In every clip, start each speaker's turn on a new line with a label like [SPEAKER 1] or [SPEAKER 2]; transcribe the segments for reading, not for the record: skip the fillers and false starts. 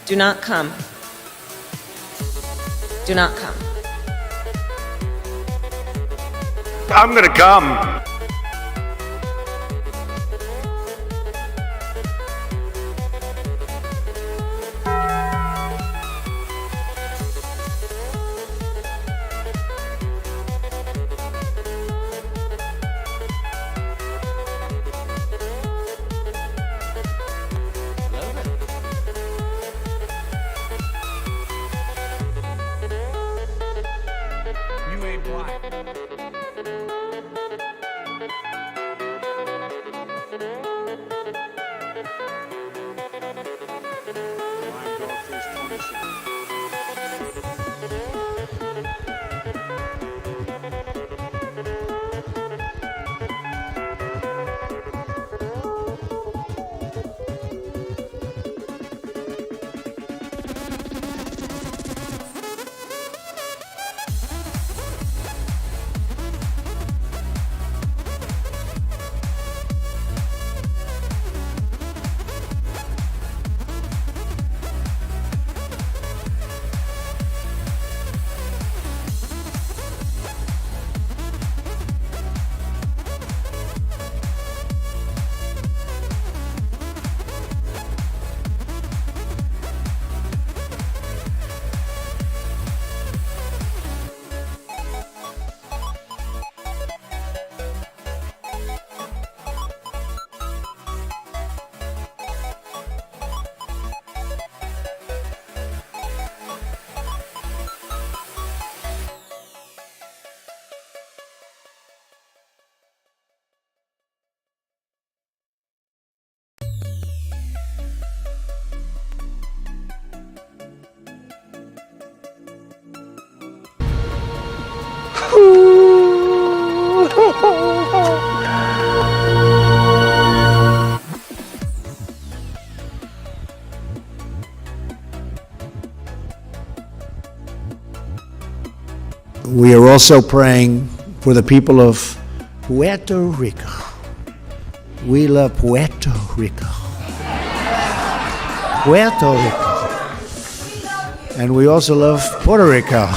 [SPEAKER 1] Do not come. Do not come.
[SPEAKER 2] I'm gonna come.
[SPEAKER 3] You ain't black.
[SPEAKER 4] We are also praying for the people of Puerto Rico. We love Puerto Rico. Puerto Rico. And we also love Puerto Rico.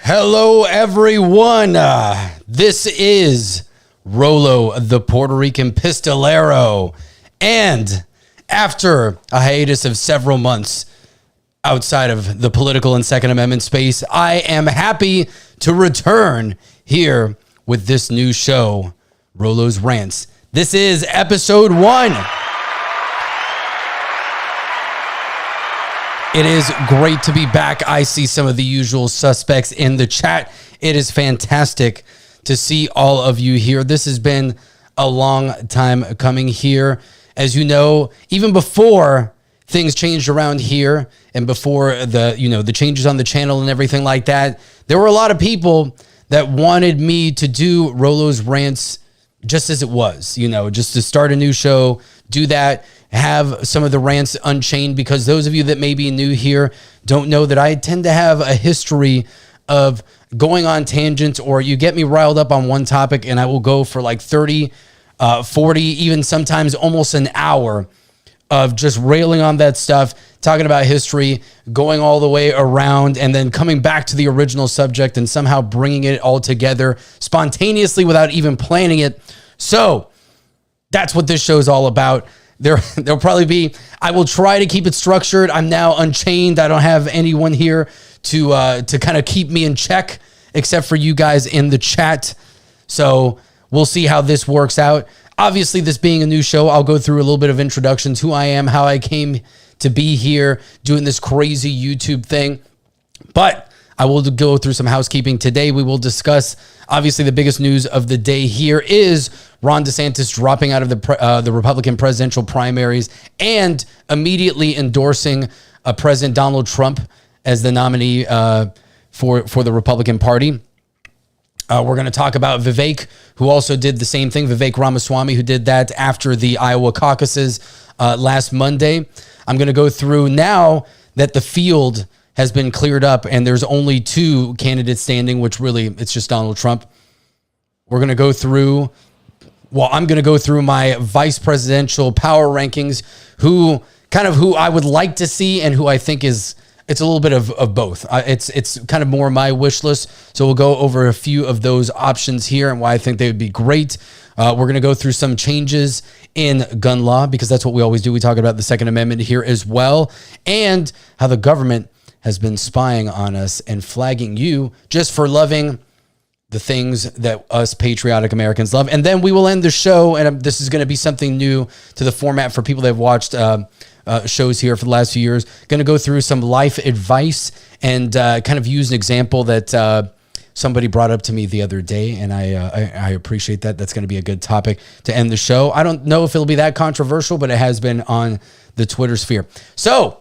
[SPEAKER 5] Hello, everyone. This is Rolo, the Puerto Rican pistolero. And After a hiatus of several months outside of the political and Second Amendment space, I am happy to return here with this new show, Rolo's Rants. This is episode 1. It is great to be back. I see some of the usual suspects in the chat. It is fantastic to see all of you here. This has been a long time coming here. As you know, even before things changed around here and before the changes on the channel and everything like that, there were a lot of people that wanted me to do Rolo's Rants just as it was, just to start a new show, do that, have some of the rants unchained, because those of you that may be new here don't know that I tend to have a history of going on tangents, or you get me riled up on one topic and I will go for like 30, 40, even sometimes almost an hour of just railing on that stuff, talking about history, going all the way around, and then coming back to the original subject and somehow bringing it all together spontaneously without even planning it. So that's what this show is all about. There'll probably be, I will try to keep it structured. I'm now unchained. I don't have anyone here to kind of keep me in check, except for you guys in the chat. So we'll see how this works out. Obviously, this being a new show, I'll go through a little bit of introductions, who I am, how I came to be here doing this crazy YouTube thing. But I will go through some housekeeping. Today, we will discuss, obviously, the biggest news of the day here is Ron DeSantis dropping out of the Republican presidential primaries and immediately endorsing President Donald Trump as the nominee for the Republican Party. We're going to talk about Vivek, who also did the same thing. Vivek Ramaswamy, who did that after the Iowa caucuses last Monday. I'm going to go through now that the field has been cleared up and there's only 2 candidates standing, which really it's just Donald Trump. We're going to go through, I'm going to go through my vice presidential power rankings, who I would like to see and who I think it's a little bit of both. It's kind of more my wish list. So we'll go over a few of those options here and why I think they would be great. We're going to go through some changes in gun law, because that's what we always do. We talk about the Second Amendment here as well, and how the government has been spying on us and flagging you just for loving the things that us patriotic Americans love. And then we will end the show, and this is going to be something new to the format for people that have watched shows here for the last few years. Going to go through some life advice and kind of use an example that somebody brought up to me the other day, and I appreciate that. That's going to be a good topic to end the show. I don't know if it'll be that controversial, but it has been on the Twitter sphere. So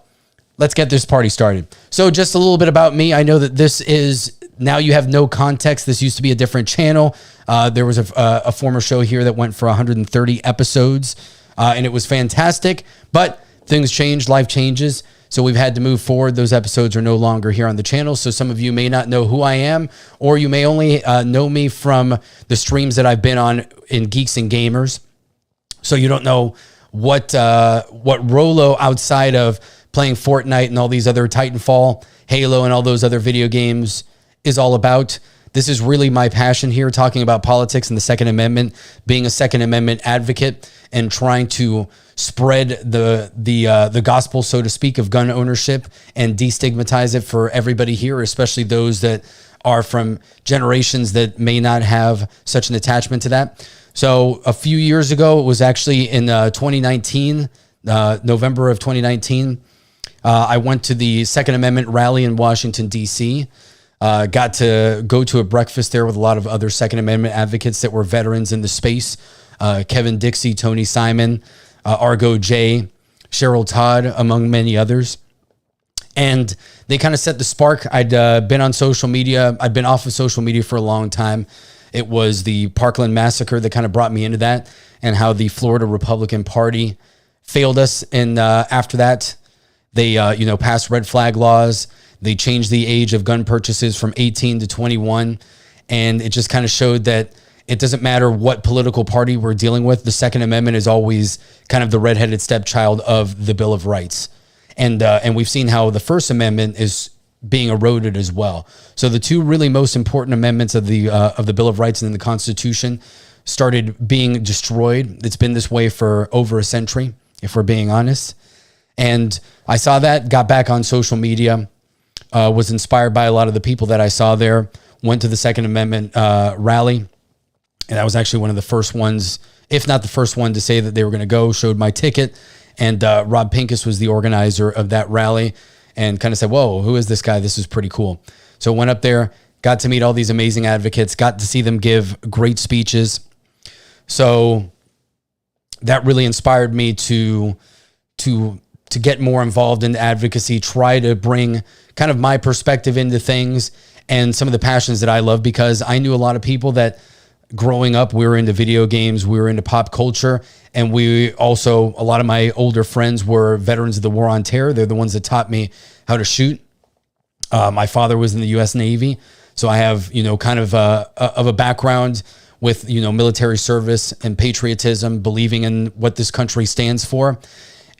[SPEAKER 5] let's get this party started. So just a little bit about me. I know that this is, now you have no context. This used to be a different channel. There was a former show here that went for 130 episodes, and it was fantastic, but things change, life changes. So we've had to move forward. Those episodes are no longer here on the channel. So some of you may not know who I am, or you may only know me from the streams that I've been on in Geeks and Gamers. So you don't know what Rolo, outside of playing Fortnite and all these other Titanfall, Halo, and all those other video games, is all about. This is really my passion here, talking about politics and the Second Amendment, being a Second Amendment advocate, and trying to spread the gospel, so to speak, of gun ownership and destigmatize it for everybody here, especially those that are from generations that may not have such an attachment to that. So a few years ago, it was actually in 2019, November of 2019, I went to the Second Amendment rally in Washington, D.C., got to go to a breakfast there with a lot of other Second Amendment advocates that were veterans in the space. Kevin Dixie, Tony Simon, Argo J, Cheryl Todd, among many others. And they kind of set the spark. I'd been on social media. I'd been off of social media for a long time. It was the Parkland massacre that kind of brought me into that, and how the Florida Republican Party failed us. And after that, they passed red flag laws. They changed the age of gun purchases from 18 to 21. And it just kind of showed that it doesn't matter what political party we're dealing with. The Second Amendment is always kind of the redheaded stepchild of the Bill of Rights. And we've seen how the First Amendment is being eroded as well. So the two really most important amendments of the Bill of Rights and the Constitution started being destroyed. It's been this way for over a century. if we're being honest. And I saw that, got back on social media, was inspired by a lot of the people that I saw there, went to the Second Amendment rally. And I was actually one of the first ones, if not the first one, to say that they were going to go, showed my ticket. And Rob Pincus was the organizer of that rally and kind of said, whoa, who is this guy? This is pretty cool. So went up there, got to meet all these amazing advocates, got to see them give great speeches. So that really inspired me to get more involved in advocacy, try to bring kind of my perspective into things and some of the passions that I love, because I knew a lot of people that growing up, we were into video games, we were into pop culture, and we also, a lot of my older friends were veterans of the War on Terror. They're the ones that taught me how to shoot. My father was in the U.S. Navy, so I have, kind of a background with, military service and patriotism, believing in what this country stands for.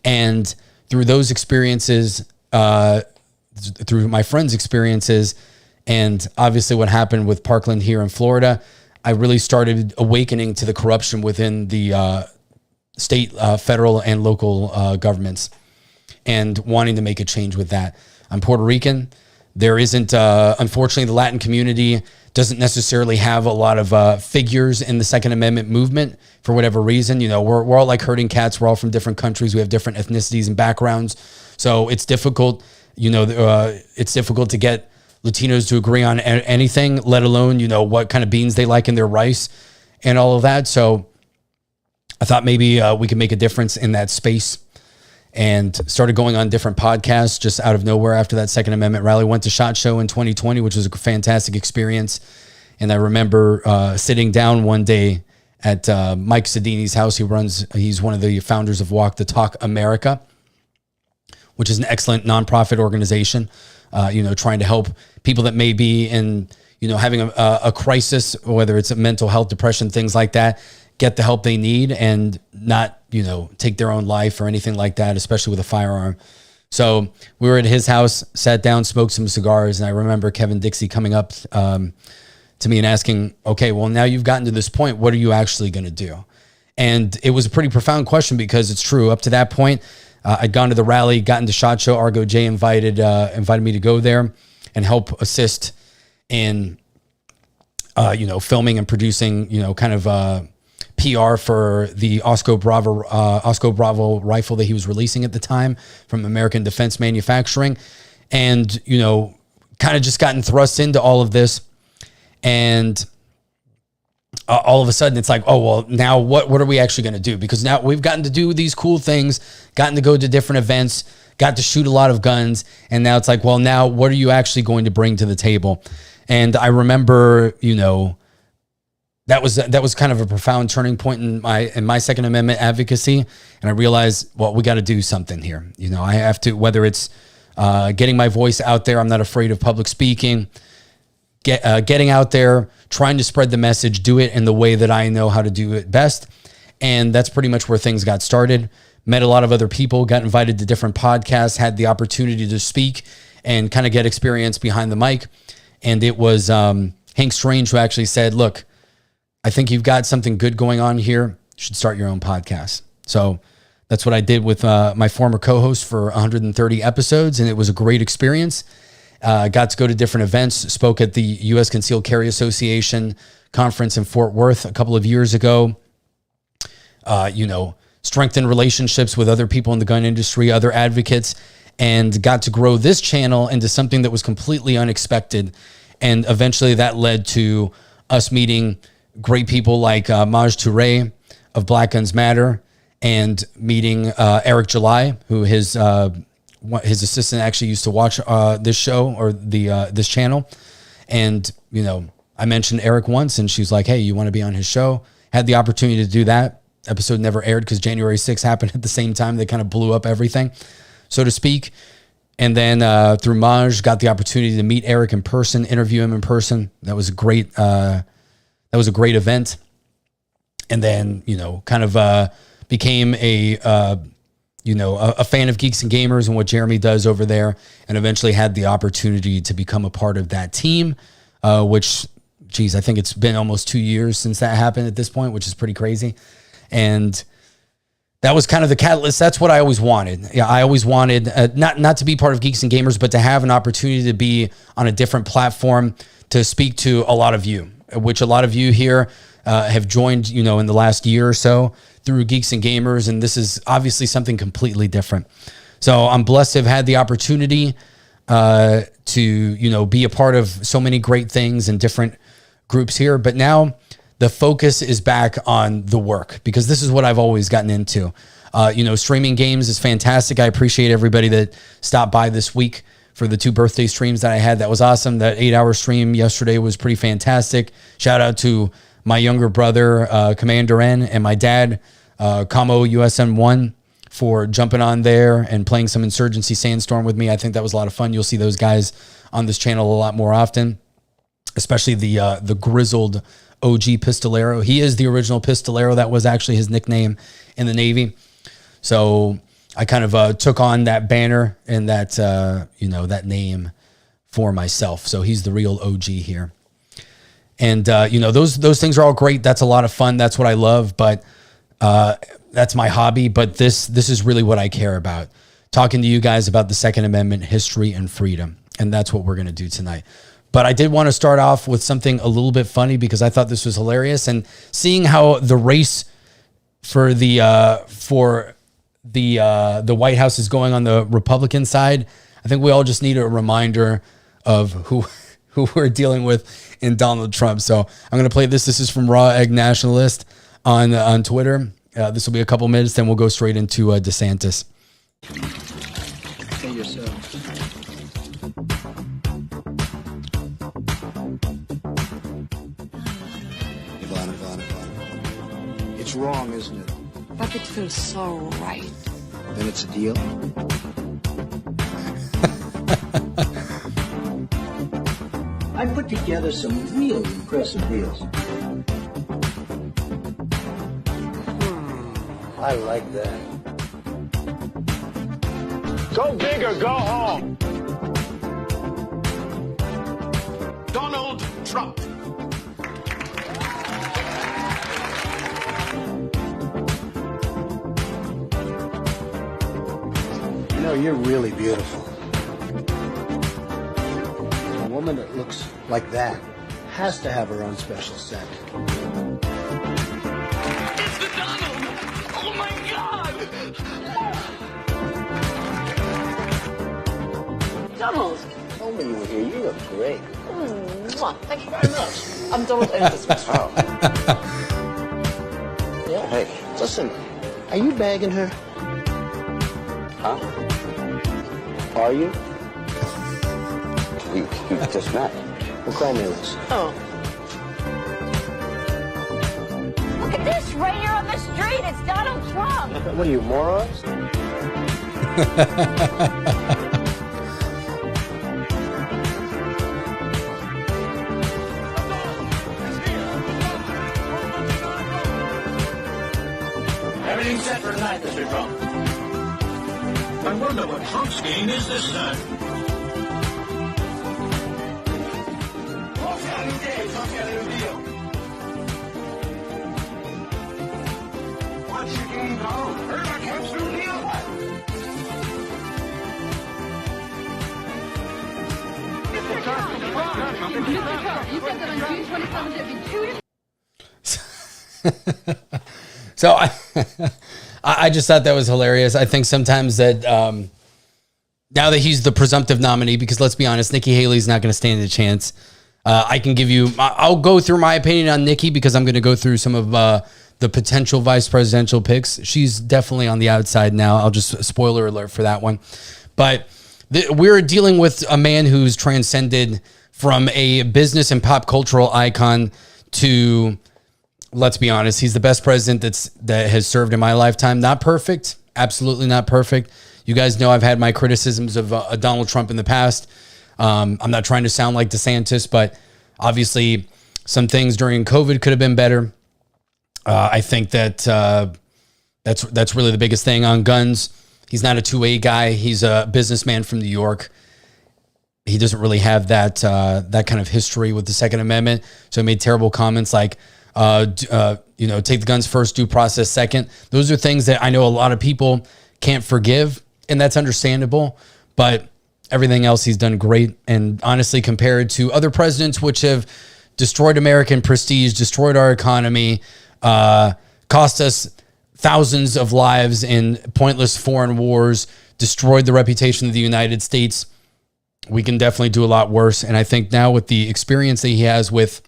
[SPEAKER 5] And through those experiences, through my friends' experiences, and obviously what happened with Parkland here in Florida, I really started awakening to the corruption within the state, federal, and local governments, and wanting to make a change with that. I'm Puerto Rican. There isn't, unfortunately, the Latin community doesn't necessarily have a lot of figures in the Second Amendment movement for whatever reason. We're all like herding cats. We're all from different countries. We have different ethnicities and backgrounds. So it's difficult, it's difficult to get Latinos to agree on anything, let alone, what kind of beans they like in their rice and all of that. So I thought maybe we could make a difference in that space, and started going on different podcasts just out of nowhere after that Second Amendment rally. Went to SHOT Show in 2020, which was a fantastic experience. And I remember sitting down one day at Mike Sedini's house. He's one of the founders of Walk the Talk America, which is an excellent nonprofit organization, trying to help people that may be in, having a crisis, whether it's a mental health, depression, things like that, get the help they need and not, take their own life or anything like that, especially with a firearm. So we were at his house, sat down, smoked some cigars. And I remember Kevin Dixie coming up to me and asking, okay, well, now you've gotten to this point, what are you actually going to do? And it was a pretty profound question, because it's true. Up to that point, I'd gone to the rally, gotten to SHOT Show. Argo J invited me to go there and help assist in, filming and producing, kind of PR for the Osco Bravo rifle that he was releasing at the time from American Defense Manufacturing. And, kind of just gotten thrust into all of this. And all of a sudden it's like, oh, well, now what are we actually going to do? Because now we've gotten to do these cool things, gotten to go to different events, got to shoot a lot of guns. And now it's like, well, now what are you actually going to bring to the table? And I remember, that was kind of a profound turning point in my Second Amendment advocacy. And I realized, well, we got to do something here. I have to, whether it's getting my voice out there. I'm not afraid of public speaking, getting out there, trying to spread the message, do it in the way that I know how to do it best. And that's pretty much where things got started. Met a lot of other people, got invited to different podcasts, had the opportunity to speak and kind of get experience behind the mic. And it was Hank Strange who actually said, look, I think you've got something good going on here. You should start your own podcast. So that's what I did with my former co-host for 130 episodes. And it was a great experience. Got to go to different events, spoke at the U.S. Concealed Carry Association conference in Fort Worth a couple of years ago. Strengthened relationships with other people in the gun industry, other advocates, and got to grow this channel into something that was completely unexpected. And eventually that led to us meeting great people like Maj Touré of Black Guns Matter, and meeting Eric July, who his assistant actually used to watch this show or this channel. And, I mentioned Eric once, and she's like, hey, you want to be on his show? Had the opportunity to do that. Episode never aired because January 6th happened at the same time. They kind of blew up everything, so to speak. And then through Maj, got the opportunity to meet Eric in person, interview him in person. That was a great event. And then, kind of became a fan of Geeks and Gamers and what Jeremy does over there, and eventually had the opportunity to become a part of that team, which, I think it's been almost 2 years since that happened at this point, which is pretty crazy. And that was kind of the catalyst. That's what I always wanted. Yeah, I always wanted not to be part of Geeks and Gamers, but to have an opportunity to be on a different platform to speak to a lot of you, which a lot of you here have joined, in the last year or so through Geeks and Gamers. And this is obviously something completely different. So I'm blessed to have had the opportunity to, be a part of so many great things and different groups here. But now the focus is back on the work, because this is what I've always gotten into. Streaming games is fantastic. I appreciate everybody that stopped by this week for the 2 birthday streams that I had. That was awesome. That 8-hour stream yesterday was pretty fantastic. Shout out to my younger brother, Commander N, and my dad, Camo USN1, for jumping on there and playing some Insurgency Sandstorm with me. I think that was a lot of fun. You'll see those guys on this channel a lot more often, especially the grizzled OG Pistolero. He is the original Pistolero. That was actually his nickname in the Navy. So I kind of took on that banner and that, that name for myself. So he's the real OG here. And, those things are all great. That's a lot of fun. That's what I love. But that's my hobby. But this is really what I care about. Talking to you guys about the Second Amendment, history, and freedom. And that's what we're going to do tonight. But I did want to start off with something a little bit funny, because I thought this was hilarious. And seeing how the race for the White House is going on the Republican side, I think we all just need a reminder of who we're dealing with in Donald Trump. So I'm going to play this. This is from Raw Egg Nationalist on Twitter. This will be a couple minutes, then we'll go straight into DeSantis.
[SPEAKER 1] Say yourself. It's wrong, isn't it?
[SPEAKER 6] But it feels so right.
[SPEAKER 1] Then it's a deal. I put together some really impressive deals. I like that.
[SPEAKER 2] Go big or go home.
[SPEAKER 3] Donald Trump.
[SPEAKER 1] You're really beautiful. A woman that looks like that has to have her own special scent.
[SPEAKER 3] It's the Donald! Oh my God!
[SPEAKER 6] Donald!
[SPEAKER 1] Told me you were here. You look great.
[SPEAKER 6] Mwah. Thank you very much. I'm Donald owns this restaurant.
[SPEAKER 1] Yeah, hey, listen, are you bagging her? Huh? Are you? We just met. Well, call me Liz.
[SPEAKER 6] Oh.
[SPEAKER 7] Look at this, right here on the street. It's Donald Trump.
[SPEAKER 1] What are you, morons?
[SPEAKER 3] Everything's set for tonight, Mr. Trump. I wonder what Trump's game is this time. Trump's got a new game. Trump's got a new deal. What's your game, Donald? Heard about Trump's new deal? What?
[SPEAKER 7] Mr. Trump, you said that on June 27th it'd be 2 days.
[SPEAKER 5] So I just thought that was hilarious. I think sometimes that now that he's the presumptive nominee, because let's be honest, Nikki Haley's not going to stand a chance. I'll go through my opinion on Nikki, because I'm going to go through some of the potential vice presidential picks. She's definitely on the outside now. I'll just spoiler alert for that one. But we're dealing with a man who's transcended from a business and pop cultural icon to, let's be honest, he's the best president that has served in my lifetime. Not perfect. Absolutely not perfect. You guys know I've had my criticisms of Donald Trump in the past. I'm not trying to sound like DeSantis, but obviously some things during COVID could have been better. I think that that's really the biggest thing on guns. He's not a 2A guy. He's a businessman from New York. He doesn't really have that kind of history with the Second Amendment. So he made terrible comments like, take the guns first, due process second. Those are things that I know a lot of people can't forgive, and that's understandable. But everything else he's done great. And honestly, compared to other presidents, which have destroyed American prestige, destroyed our economy, cost us thousands of lives in pointless foreign wars, destroyed the reputation of the United States, we can definitely do a lot worse. And I think now with the experience that he has with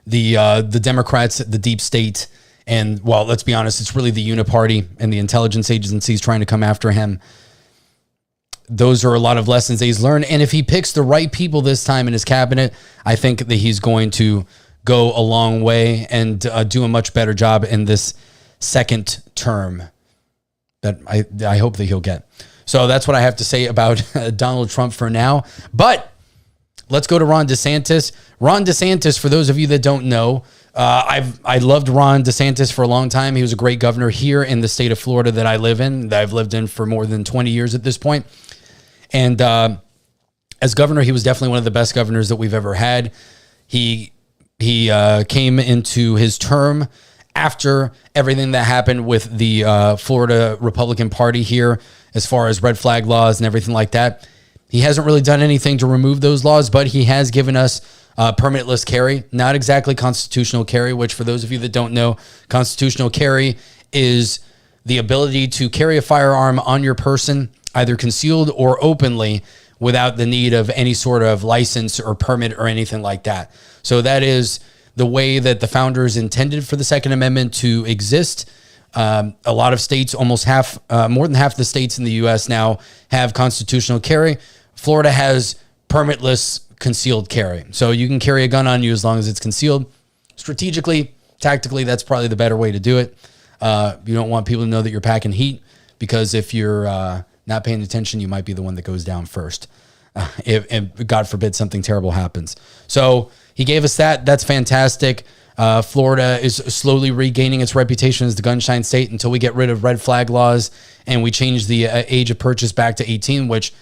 [SPEAKER 5] the Democrats, the deep state, and, well, let's be honest, it's really the uniparty and the intelligence agencies trying to come after him. Those are a lot of lessons that he's learned. And if he picks the right people this time in his cabinet, I think that he's going to go a long way and do a much better job in this second term that I hope that he'll get. So that's what I have to say about Donald Trump for now. But let's go to Ron DeSantis. Ron DeSantis, for those of you that don't know, I loved Ron DeSantis for a long time. He was a great governor here in the state of Florida that I live in, that I've lived in for more than 20 years at this point. And as governor, he was definitely one of the best governors that we've ever had. He came into his term after everything that happened with the Florida Republican Party here, as far as red flag laws and everything like that. He hasn't really done anything to remove those laws, but he has given us permitless carry, not exactly constitutional carry, which for those of you that don't know, constitutional carry is the ability to carry a firearm on your person, either concealed or openly, without the need of any sort of license or permit or anything like that. So that is the way that the founders intended for the Second Amendment to exist. A lot of states, almost half, more than half the states in the U.S. now have constitutional carry. Florida has permitless concealed carry. So you can carry a gun on you as long as it's concealed. Strategically, tactically, that's probably the better way to do it. You don't want people to know that you're packing heat, because if you're not paying attention, you might be the one that goes down first. If God forbid something terrible happens. So he gave us that. That's fantastic. Florida is slowly regaining its reputation as the gunshine state until we get rid of red flag laws and we change the age of purchase back to 18, which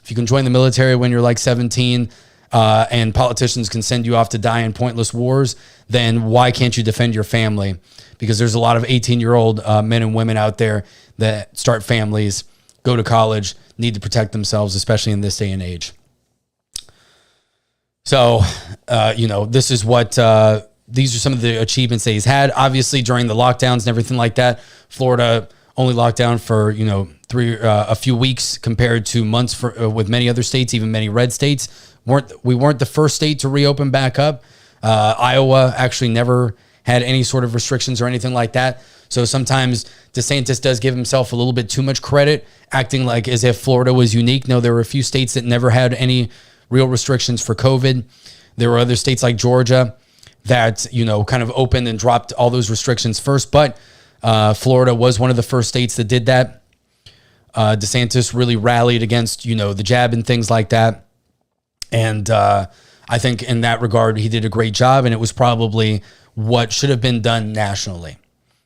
[SPEAKER 5] if you can join the military when you're like 17 and politicians can send you off to die in pointless wars, then why can't you defend your family? Because there's a lot of 18-year-old men and women out there that start families, go to college, need to protect themselves, especially in this day and age. So, this is what... these are some of the achievements that he's had. Obviously, during the lockdowns and everything like that, Florida only locked down for a few weeks compared to months with many other states, even many red states. We weren't the first state to reopen back up. Iowa actually never had any sort of restrictions or anything like that. So sometimes DeSantis does give himself a little bit too much credit, acting like as if Florida was unique. No, there were a few states that never had any real restrictions for COVID. There were other states like Georgia that, kind of opened and dropped all those restrictions first. But Florida was one of the first states that did that. DeSantis really rallied against, the jab and things like that. And I think in that regard, he did a great job, and it was probably what should have been done nationally.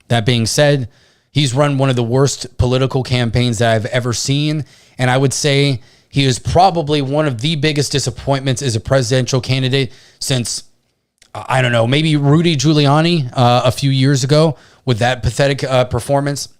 [SPEAKER 5] That being said, he's run one of the worst political campaigns that I've ever seen. And I would say he is probably one of the biggest disappointments as a presidential candidate since, I don't know, maybe Rudy Giuliani a few years ago with that pathetic performance.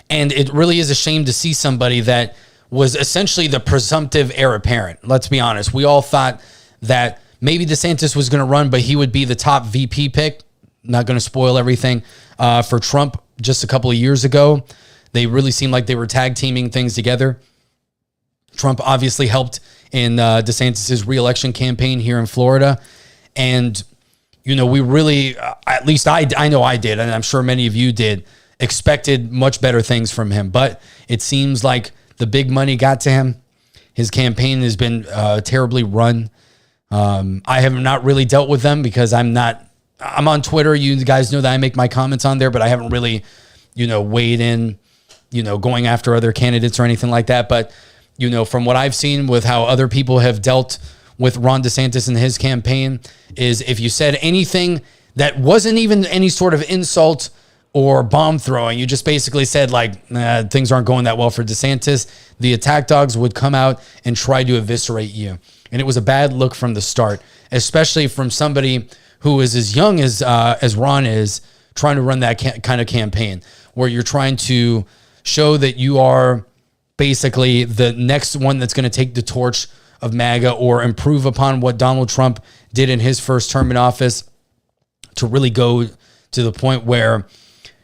[SPEAKER 5] And it really is a shame to see somebody that was essentially the presumptive heir apparent. Let's be honest. We all thought that maybe DeSantis was going to run, but he would be the top VP pick. Not going to spoil everything for Trump just a couple of years ago. They really seemed like they were tag teaming things together. Trump obviously helped in DeSantis' re-election campaign here in Florida. And, we really, at least I know I did, and I'm sure many of you did, expected much better things from him. But it seems like the big money got to him. His campaign has been terribly run. I have not really dealt with them because I'm on Twitter. You guys know that I make my comments on there, but I haven't really, weighed in, going after other candidates or anything like that. But, from what I've seen with how other people have dealt with Ron DeSantis and his campaign is if you said anything that wasn't even any sort of insult or bomb throwing, you just basically said things aren't going that well for DeSantis, the attack dogs would come out and try to eviscerate you. And it was a bad look from the start, especially from somebody who is as young as Ron is, trying to run that kind of campaign where you're trying to show that you are basically the next one that's going to take the torch of MAGA or improve upon what Donald Trump did in his first term in office, to really go to the point where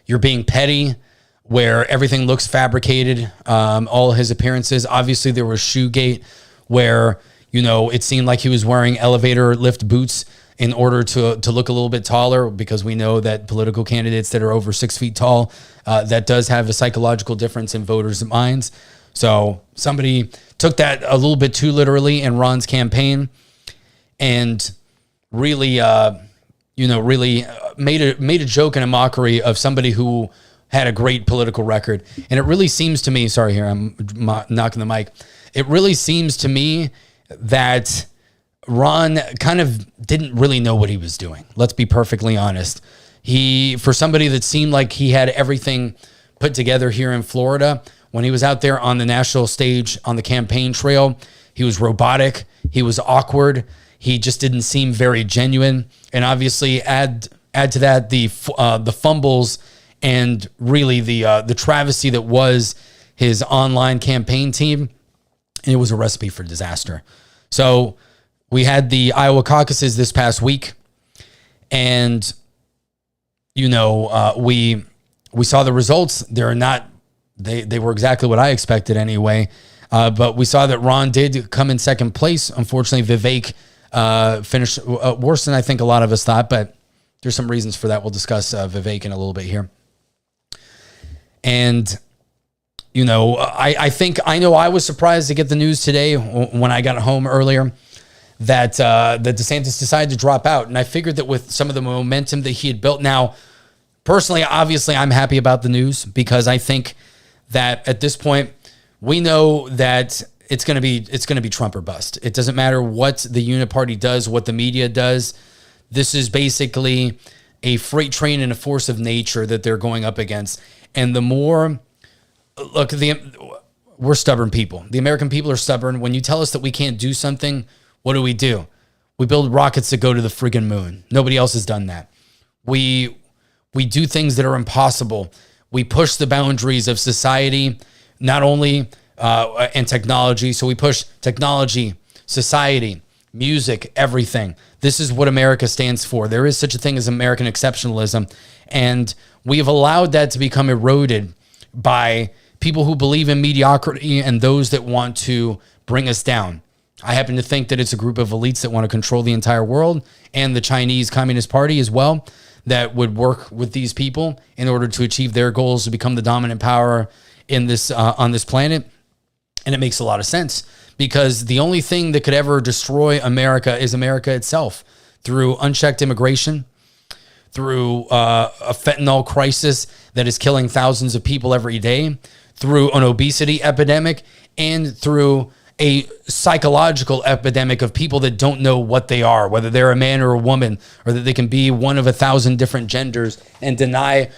[SPEAKER 5] you're being petty, where everything looks fabricated, all his appearances. Obviously, there was Shoegate where, it seemed like he was wearing elevator lift boots in order to look a little bit taller, because we know that political candidates that are over 6 feet tall, that does have a psychological difference in voters' minds. So somebody took that a little bit too literally in Ron's campaign and really, really made a joke and a mockery of somebody who had a great political record. And it really seems to me, sorry here, I'm knocking the mic. It really seems to me that Ron kind of didn't really know what he was doing. Let's be perfectly honest. For somebody that seemed like he had everything put together here in Florida, when he was out there on the national stage on the campaign trail, he was robotic. He was awkward. He just didn't seem very genuine. And obviously add to that the fumbles and really the travesty that was his online campaign team. And it was a recipe for disaster. So we had the Iowa caucuses this past week, and we saw the results. They were exactly what I expected anyway. But we saw that Ron did come in second place. Unfortunately, Vivek finished worse than I think a lot of us thought, but there's some reasons for that. We'll discuss Vivek in a little bit here. And, I was surprised to get the news today when I got home earlier that DeSantis decided to drop out. And I figured that with some of the momentum that he had built. Now, personally, obviously, I'm happy about the news, because I think that at this point, we know that it's going to be Trump or bust. It doesn't matter what the uniparty does, what the media does. This is basically a freight train and a force of nature that they're going up against. And the more, we're stubborn people. The American people are stubborn. When you tell us that we can't do something, what do? We build rockets that go to the friggin' moon. Nobody else has done that. We do things that are impossible. We push the boundaries of society, not only and technology. So we push technology, society, music, everything. This is what America stands for. There is such a thing as American exceptionalism. And we have allowed that to become eroded by people who believe in mediocrity and those that want to bring us down. I happen to think that it's a group of elites that want to control the entire world, and the Chinese Communist Party as well, that would work with these people in order to achieve their goals to become the dominant power in this on this planet. And it makes a lot of sense, because the only thing that could ever destroy America is America itself, through unchecked immigration, through a fentanyl crisis that is killing thousands of people every day, through an obesity epidemic, and through a psychological epidemic of people that don't know what they are, whether they're a man or a woman, or that they can be one of 1,000 different genders and deny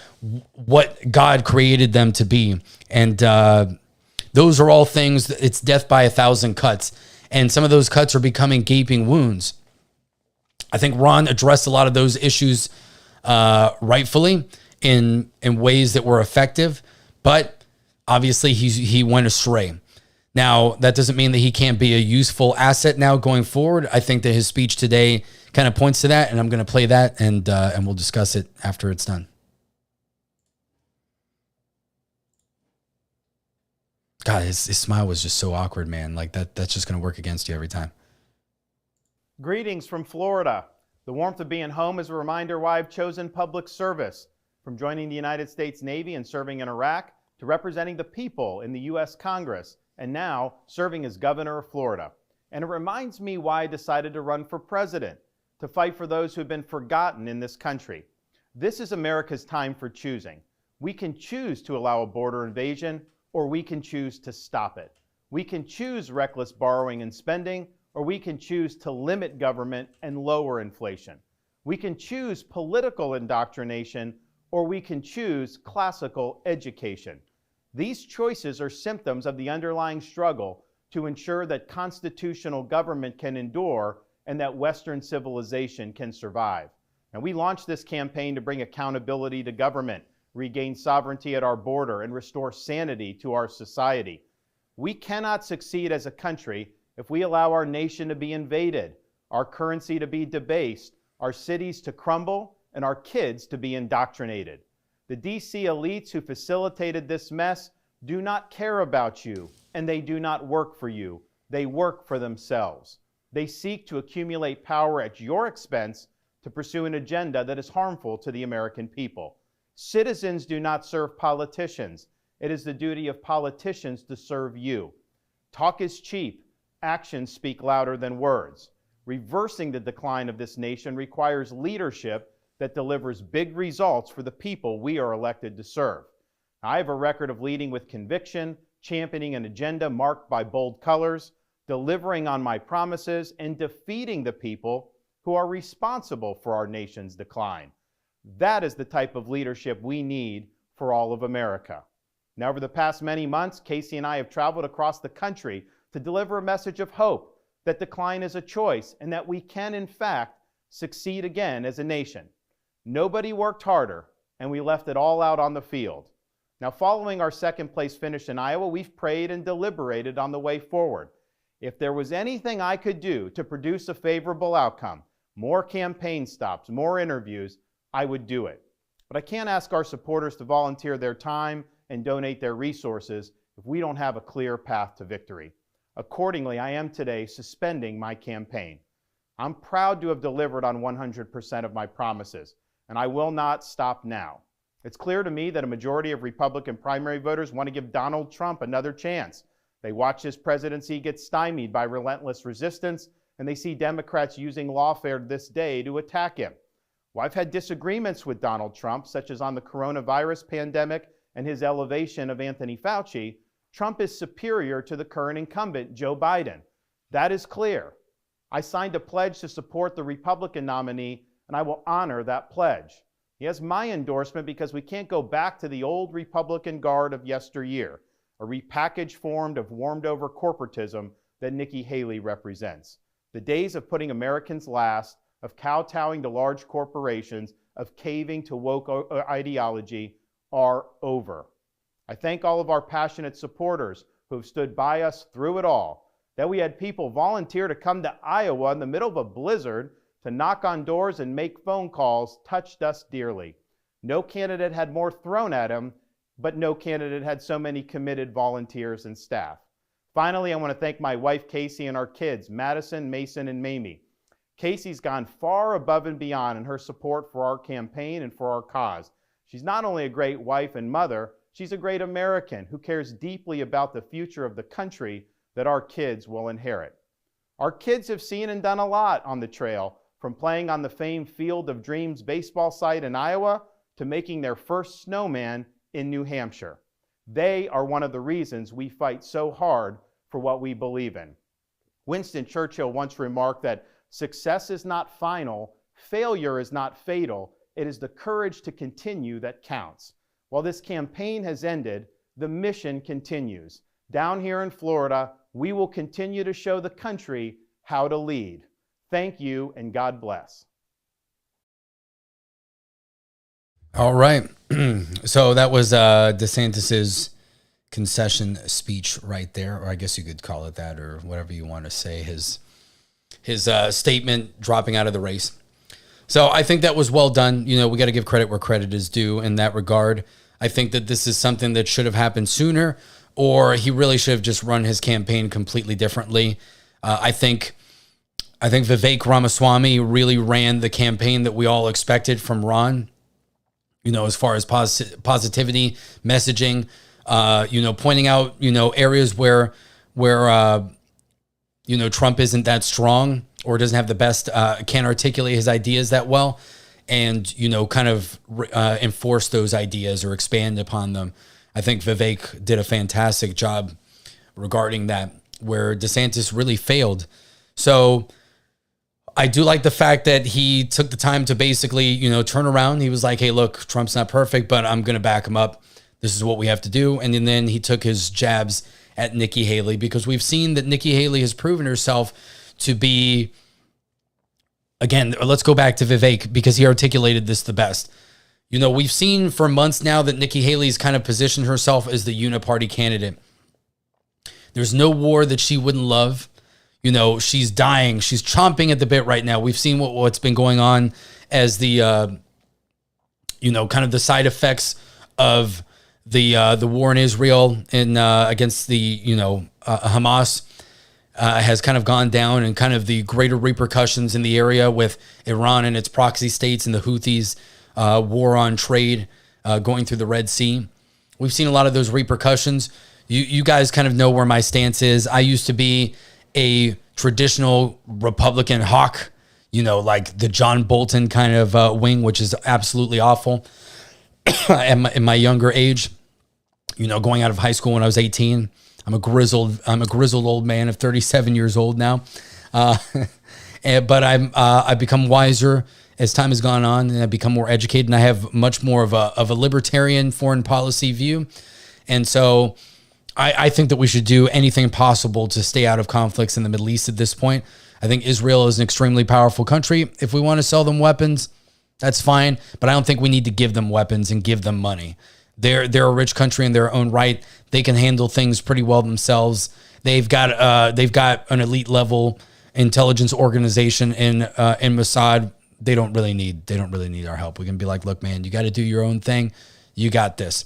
[SPEAKER 5] what God created them to be. And those are all things, it's death by 1,000 cuts. And some of those cuts are becoming gaping wounds. I think Ron addressed a lot of those issues rightfully in ways that were effective, but obviously he went astray. Now, that doesn't mean that he can't be a useful asset now going forward. I think that his speech today kind of points to that, and I'm going to play that, and we'll discuss it after it's done. God, his smile was just so awkward, man. Like that's just going to work against you every time.
[SPEAKER 8] Greetings from Florida. The warmth of being home is a reminder why I've chosen public service. From joining the United States Navy and serving in Iraq, to representing the people in the U.S. Congress, and now serving as governor of Florida. And it reminds me why I decided to run for president, to fight for those who have been forgotten in this country. This is America's time for choosing. We can choose to allow a border invasion, or we can choose to stop it. We can choose reckless borrowing and spending, or we can choose to limit government and lower inflation. We can choose political indoctrination, or we can choose classical education. These choices are symptoms of the underlying struggle to ensure that constitutional government can endure and that Western civilization can survive. And we launched this campaign to bring accountability to government, regain sovereignty at our border, and restore sanity to our society. We cannot succeed as a country if we allow our nation to be invaded, our currency to be debased, our cities to crumble, and our kids to be indoctrinated. The DC elites who facilitated this mess do not care about you, and they do not work for you. They work for themselves. They seek to accumulate power at your expense to pursue an agenda that is harmful to the American people. Citizens do not serve politicians. It is the duty of politicians to serve you. Talk is cheap. Actions speak louder than words. Reversing the decline of this nation requires leadership that delivers big results for the people we are elected to serve. I have a record of leading with conviction, championing an agenda marked by bold colors, delivering on my promises, and defeating the people who are responsible for our nation's decline. That is the type of leadership we need for all of America. Now, over the past many months, Casey and I have traveled across the country to deliver a message of hope that decline is a choice and that we can, in fact, succeed again as a nation. Nobody worked harder, and we left it all out on the field. Now, following our second place finish in Iowa, we've prayed and deliberated on the way forward. If there was anything I could do to produce a favorable outcome, more campaign stops, more interviews, I would do it. But I can't ask our supporters to volunteer their time and donate their resources if we don't have a clear path to victory. Accordingly, I am today suspending my campaign. I'm proud to have delivered on 100% of my promises, and I will not stop now. It's clear to me that a majority of Republican primary voters want to give Donald Trump another chance. They watch his presidency get stymied by relentless resistance, and they see Democrats using lawfare this day to attack him. Well, I've had disagreements with Donald Trump, such as on the coronavirus pandemic and his elevation of Anthony Fauci. Trump is superior to the current incumbent, Joe Biden. That is clear. I signed a pledge to support the Republican nominee, and I will honor that pledge. He has my endorsement because we can't go back to the old Republican guard of yesteryear, a repackaged form of warmed-over corporatism that Nikki Haley represents. The days of putting Americans last, of kowtowing to large corporations, of caving to woke ideology are over. I thank all of our passionate supporters who have stood by us through it all. That we had people volunteer to come to Iowa in the middle of a blizzard to knock on doors and make phone calls touched us dearly. No candidate had more thrown at him, but no candidate had so many committed volunteers and staff. Finally, I want to thank my wife, Casey, and our kids, Madison, Mason, and Mamie. Casey's gone far above and beyond in her support for our campaign and for our cause. She's not only a great wife and mother, she's a great American who cares deeply about the future of the country that our kids will inherit. Our kids have seen and done a lot on the trail, from playing on the famed Field of Dreams baseball site in Iowa to making their first snowman in New Hampshire. They are one of the reasons we fight so hard for what we believe in. Winston Churchill once remarked that success is not final, failure is not fatal, it is the courage to continue that counts. While this campaign has ended, the mission continues. Down here in Florida, we will continue to show the country how to lead. Thank you, and God bless.
[SPEAKER 5] All right. So that was DeSantis's concession speech right there, or I guess you could call it that, or whatever you want to say, his statement dropping out of the race. So I think that was well done. You know, we got to give credit where credit is due in that regard. I think that this is something that should have happened sooner, or he really should have just run his campaign completely differently. I think Vivek Ramaswamy really ran the campaign that we all expected from Ron, you know, as far as positivity, messaging, you know, pointing out, you know, areas where you know, Trump isn't that strong or doesn't have the best, can't articulate his ideas that well, and, you know, kind of enforce those ideas or expand upon them. I think Vivek did a fantastic job regarding that, where DeSantis really failed. So I do like the fact that he took the time to basically, you know, turn around. He was like, hey, look, Trump's not perfect, but I'm going to back him up. This is what we have to do. And then he took his jabs at Nikki Haley, because we've seen that Nikki Haley has proven herself to be again, let's go back to Vivek because he articulated this the best. You know, we've seen for months now that Nikki Haley's kind of positioned herself as the uniparty candidate. There's no war that she wouldn't love. You know, she's dying. She's chomping at the bit right now. We've seen what's been going on as the, you know, kind of the side effects of the war in Israel and against the, you know, Hamas has kind of gone down, and kind of the greater repercussions in the area with Iran and its proxy states and the Houthis, war on trade going through the Red Sea. We've seen a lot of those repercussions. You guys kind of know where my stance is. I used to be a traditional Republican hawk, you know, like the John Bolton kind of wing, which is absolutely awful. In my younger age, you know, going out of high school when I was 18, I'm a grizzled old man of 37 years old now. But I've become wiser as time has gone on, and I've become more educated, and I have much more of a libertarian foreign policy view. And so I think that we should do anything possible to stay out of conflicts in the Middle East at this point. I think Israel is an extremely powerful country. If we want to sell them weapons, that's fine, but I don't think we need to give them weapons and give them money. They're a rich country in their own right. They can handle things pretty well themselves. They've got an elite level intelligence organization in Mossad. They don't really need our help. We can be like, look, man, you got to do your own thing. You got this.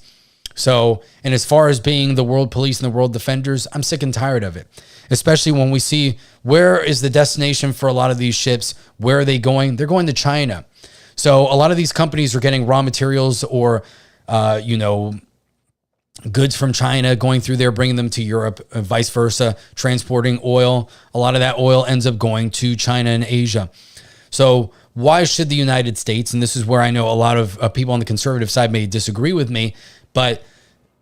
[SPEAKER 5] So, and as far as being the world police and the world defenders, I'm sick and tired of it, especially when we see where is the destination for a lot of these ships. Where are they going? They're going to China. So a lot of these companies are getting raw materials or, you know, goods from China going through there, bringing them to Europe, and vice versa, transporting oil. A lot of that oil ends up going to China and Asia. So why should the United States, and this is where I know a lot of people on the conservative side may disagree with me, but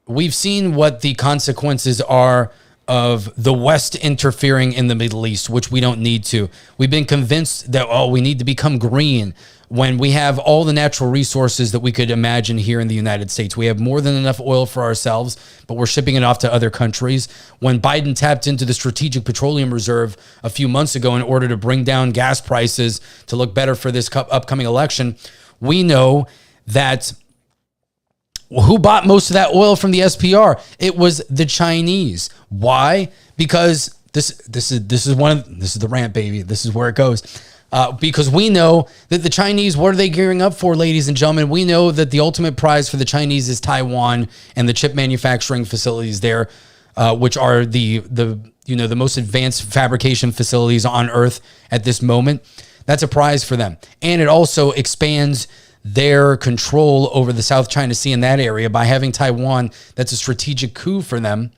[SPEAKER 5] we've seen what the consequences are of the West interfering in the Middle East, which we don't need to. We've been convinced that, we need to become green when we have all the natural resources that we could imagine here in the United States. We have more than enough oil for ourselves, but we're shipping it off to other countries. When Biden tapped into the Strategic Petroleum Reserve a few months ago in order to bring down gas prices to look better for this upcoming election, we know that who bought most of that oil from the SPR? It was the Chinese. Why? Because this is the rant, baby. This is where it goes. Because we know that the Chinese, what are they gearing up for, ladies and gentlemen? We know that the ultimate prize for the Chinese is Taiwan and the chip manufacturing facilities there, which are the most advanced fabrication facilities on Earth at this moment. That's a prize for them, and it also expands their control over the South China Sea in that area by having Taiwan. That's a strategic coup for them.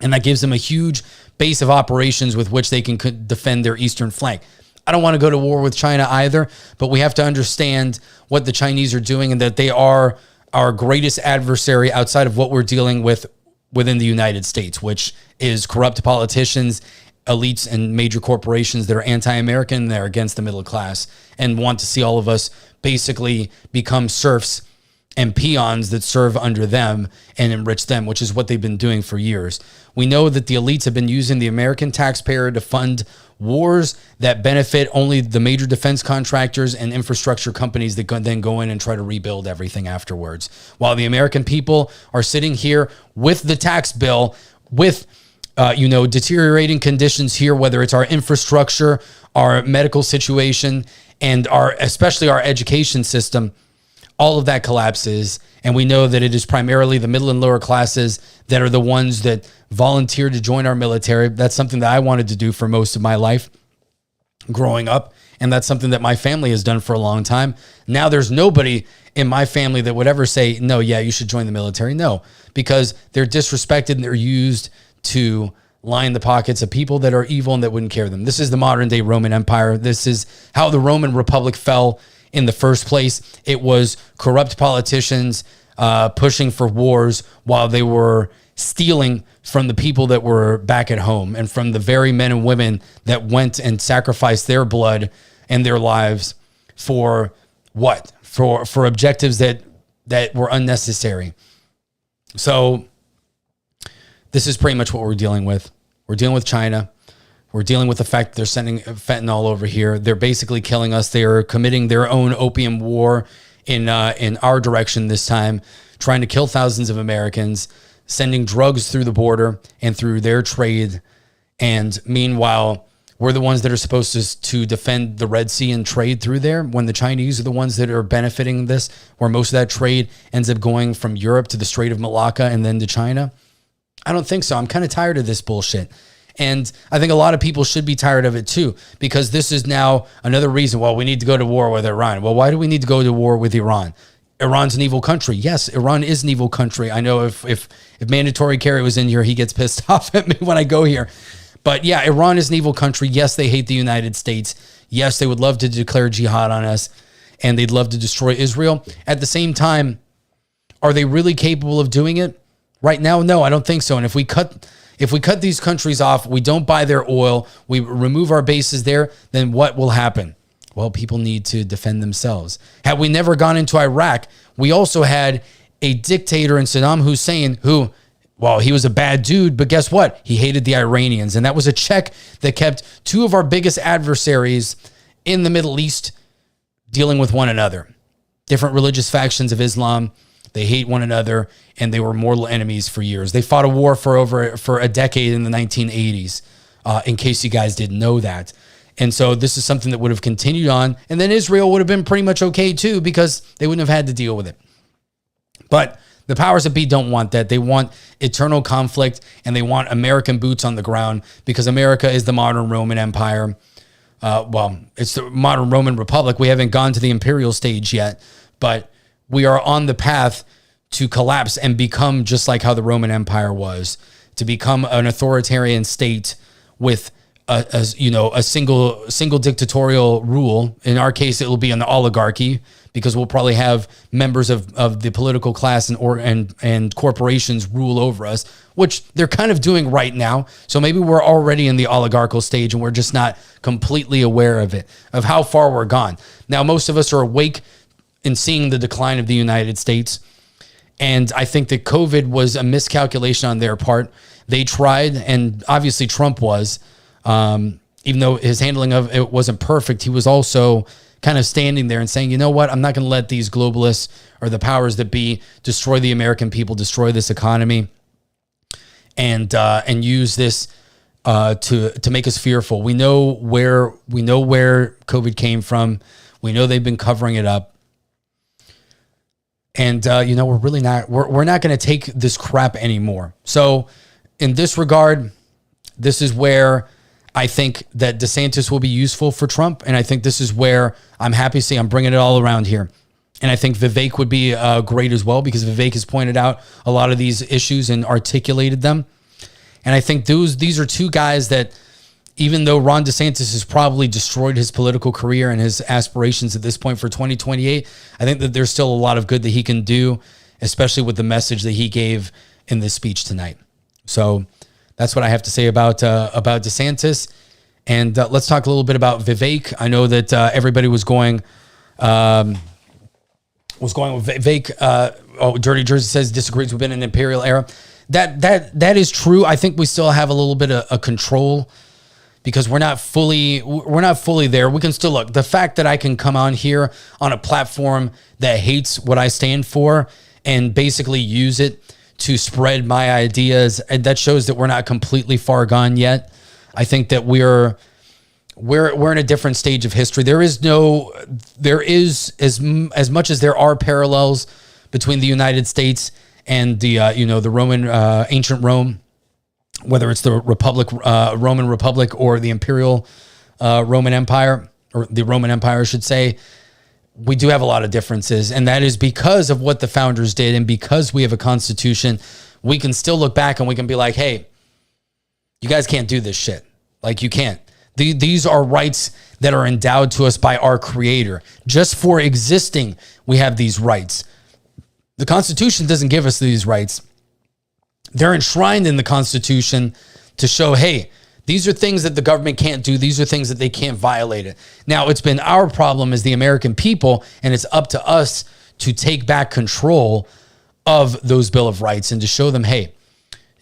[SPEAKER 5] And that gives them a huge base of operations with which they can defend their eastern flank. I don't want to go to war with China either, but we have to understand what the Chinese are doing and that they are our greatest adversary outside of what we're dealing with within the United States, which is corrupt politicians, elites, and major corporations that are anti-American. They're against the middle class and want to see all of us basically become serfs and peons that serve under them and enrich them, which is what they've been doing for years. We know that the elites have been using the American taxpayer to fund wars that benefit only the major defense contractors and infrastructure companies that then go in and try to rebuild everything afterwards. While the American people are sitting here with the tax bill, with deteriorating conditions here, whether it's our infrastructure, our medical situation, and especially our education system, all of that collapses. And we know that it is primarily the middle and lower classes that are the ones that volunteer to join our military. That's something that I wanted to do for most of my life growing up. And that's something that my family has done for a long time. Now there's nobody in my family that would ever say, no, yeah, you should join the military. No, because they're disrespected and they're used to line the pockets of people that are evil and that wouldn't care them. This is the modern day Roman Empire. This is how the Roman Republic fell in the first place. It was corrupt politicians pushing for wars while they were stealing from the people that were back at home and from the very men and women that went and sacrificed their blood and their lives for what? For objectives that were unnecessary. So this is pretty much what we're dealing with. We're dealing with China. We're dealing with the fact that they're sending fentanyl over here. They're basically killing us. They are committing their own opium war in our direction this time, trying to kill thousands of Americans, sending drugs through the border and through their trade. And meanwhile, we're the ones that are supposed to defend the Red Sea and trade through there, when the Chinese are the ones that are benefiting this, where most of that trade ends up going from Europe to the Strait of Malacca and then to China. I don't think so. I'm kind of tired of this bullshit. And I think a lot of people should be tired of it too, because this is now another reason, well, we need to go to war with Iran. Well, why do we need to go to war with Iran? Iran's an evil country. Yes, Iran is an evil country. I know if mandatory carry was in here, he gets pissed off at me when I go here. But yeah, Iran is an evil country. Yes, they hate the United States. Yes, they would love to declare jihad on us, and they'd love to destroy Israel. At the same time, are they really capable of doing it? Right now, no, I don't think so. And if we cut these countries off, we don't buy their oil, we remove our bases there, then what will happen? Well, people need to defend themselves. Had we never gone into Iraq, we also had a dictator in Saddam Hussein who, well, he was a bad dude, but guess what? He hated the Iranians. And that was a check that kept two of our biggest adversaries in the Middle East dealing with one another. Different religious factions of Islam. They hate one another, and they were mortal enemies for years. They fought a war for a decade in the 1980s, in case you guys didn't know that. And so this is something that would have continued on. And then Israel would have been pretty much okay too, because they wouldn't have had to deal with it. But the powers that be don't want that. They want eternal conflict, and they want American boots on the ground, because America is the modern Roman Empire. Well, it's the modern Roman Republic. We haven't gone to the imperial stage yet, but we are on the path to collapse and become just like how the Roman Empire was, to become an authoritarian state with a single dictatorial rule. In our case, it will be an oligarchy, because we'll probably have members of the political class and corporations rule over us, which they're kind of doing right now. So maybe we're already in the oligarchical stage, and we're just not completely aware of it, of how far we're gone. Now, most of us are awake in seeing the decline of the United States. And I think that COVID was a miscalculation on their part. They tried, and obviously Trump was, even though his handling of it wasn't perfect, he was also kind of standing there and saying, you know what, I'm not going to let these globalists or the powers that be destroy the American people, destroy this economy, and use this to make us fearful. We know where COVID came from. We know they've been covering it up. And, we're not going to take this crap anymore. So in this regard, this is where I think that DeSantis will be useful for Trump. And I think this is where I'm happy to see I'm bringing it all around here. And I think Vivek would be great as well, because Vivek has pointed out a lot of these issues and articulated them. And I think these are two guys that, even though Ron DeSantis has probably destroyed his political career and his aspirations at this point for 2028, I think that there's still a lot of good that he can do, especially with the message that he gave in this speech tonight. So that's what I have to say about DeSantis. And let's talk a little bit about Vivek. I know that everybody was going with Vivek. Dirty Jersey says disagrees. We've been in an imperial era. That is true. I think we still have a little bit of control, because we're not fully there. We can still look. The fact that I can come on here on a platform that hates what I stand for and basically use it to spread my ideas, and that shows that we're not completely far gone yet. I think that we're in a different stage of history. There is as much as there are parallels between the United States and the Roman ancient Rome, whether it's the Roman Republic or the Imperial Roman Empire, or the Roman Empire, I should say, we do have a lot of differences. And that is because of what the founders did. And because we have a constitution, we can still look back and we can be like, hey, you guys can't do this shit. Like, you can't. These are rights that are endowed to us by our creator. Just for existing, we have these rights. The Constitution doesn't give us these rights. They're enshrined in the Constitution to show, hey, these are things that the government can't do. These are things that they can't violate it. Now, it's been our problem as the American people, and it's up to us to take back control of those Bill of Rights and to show them, hey,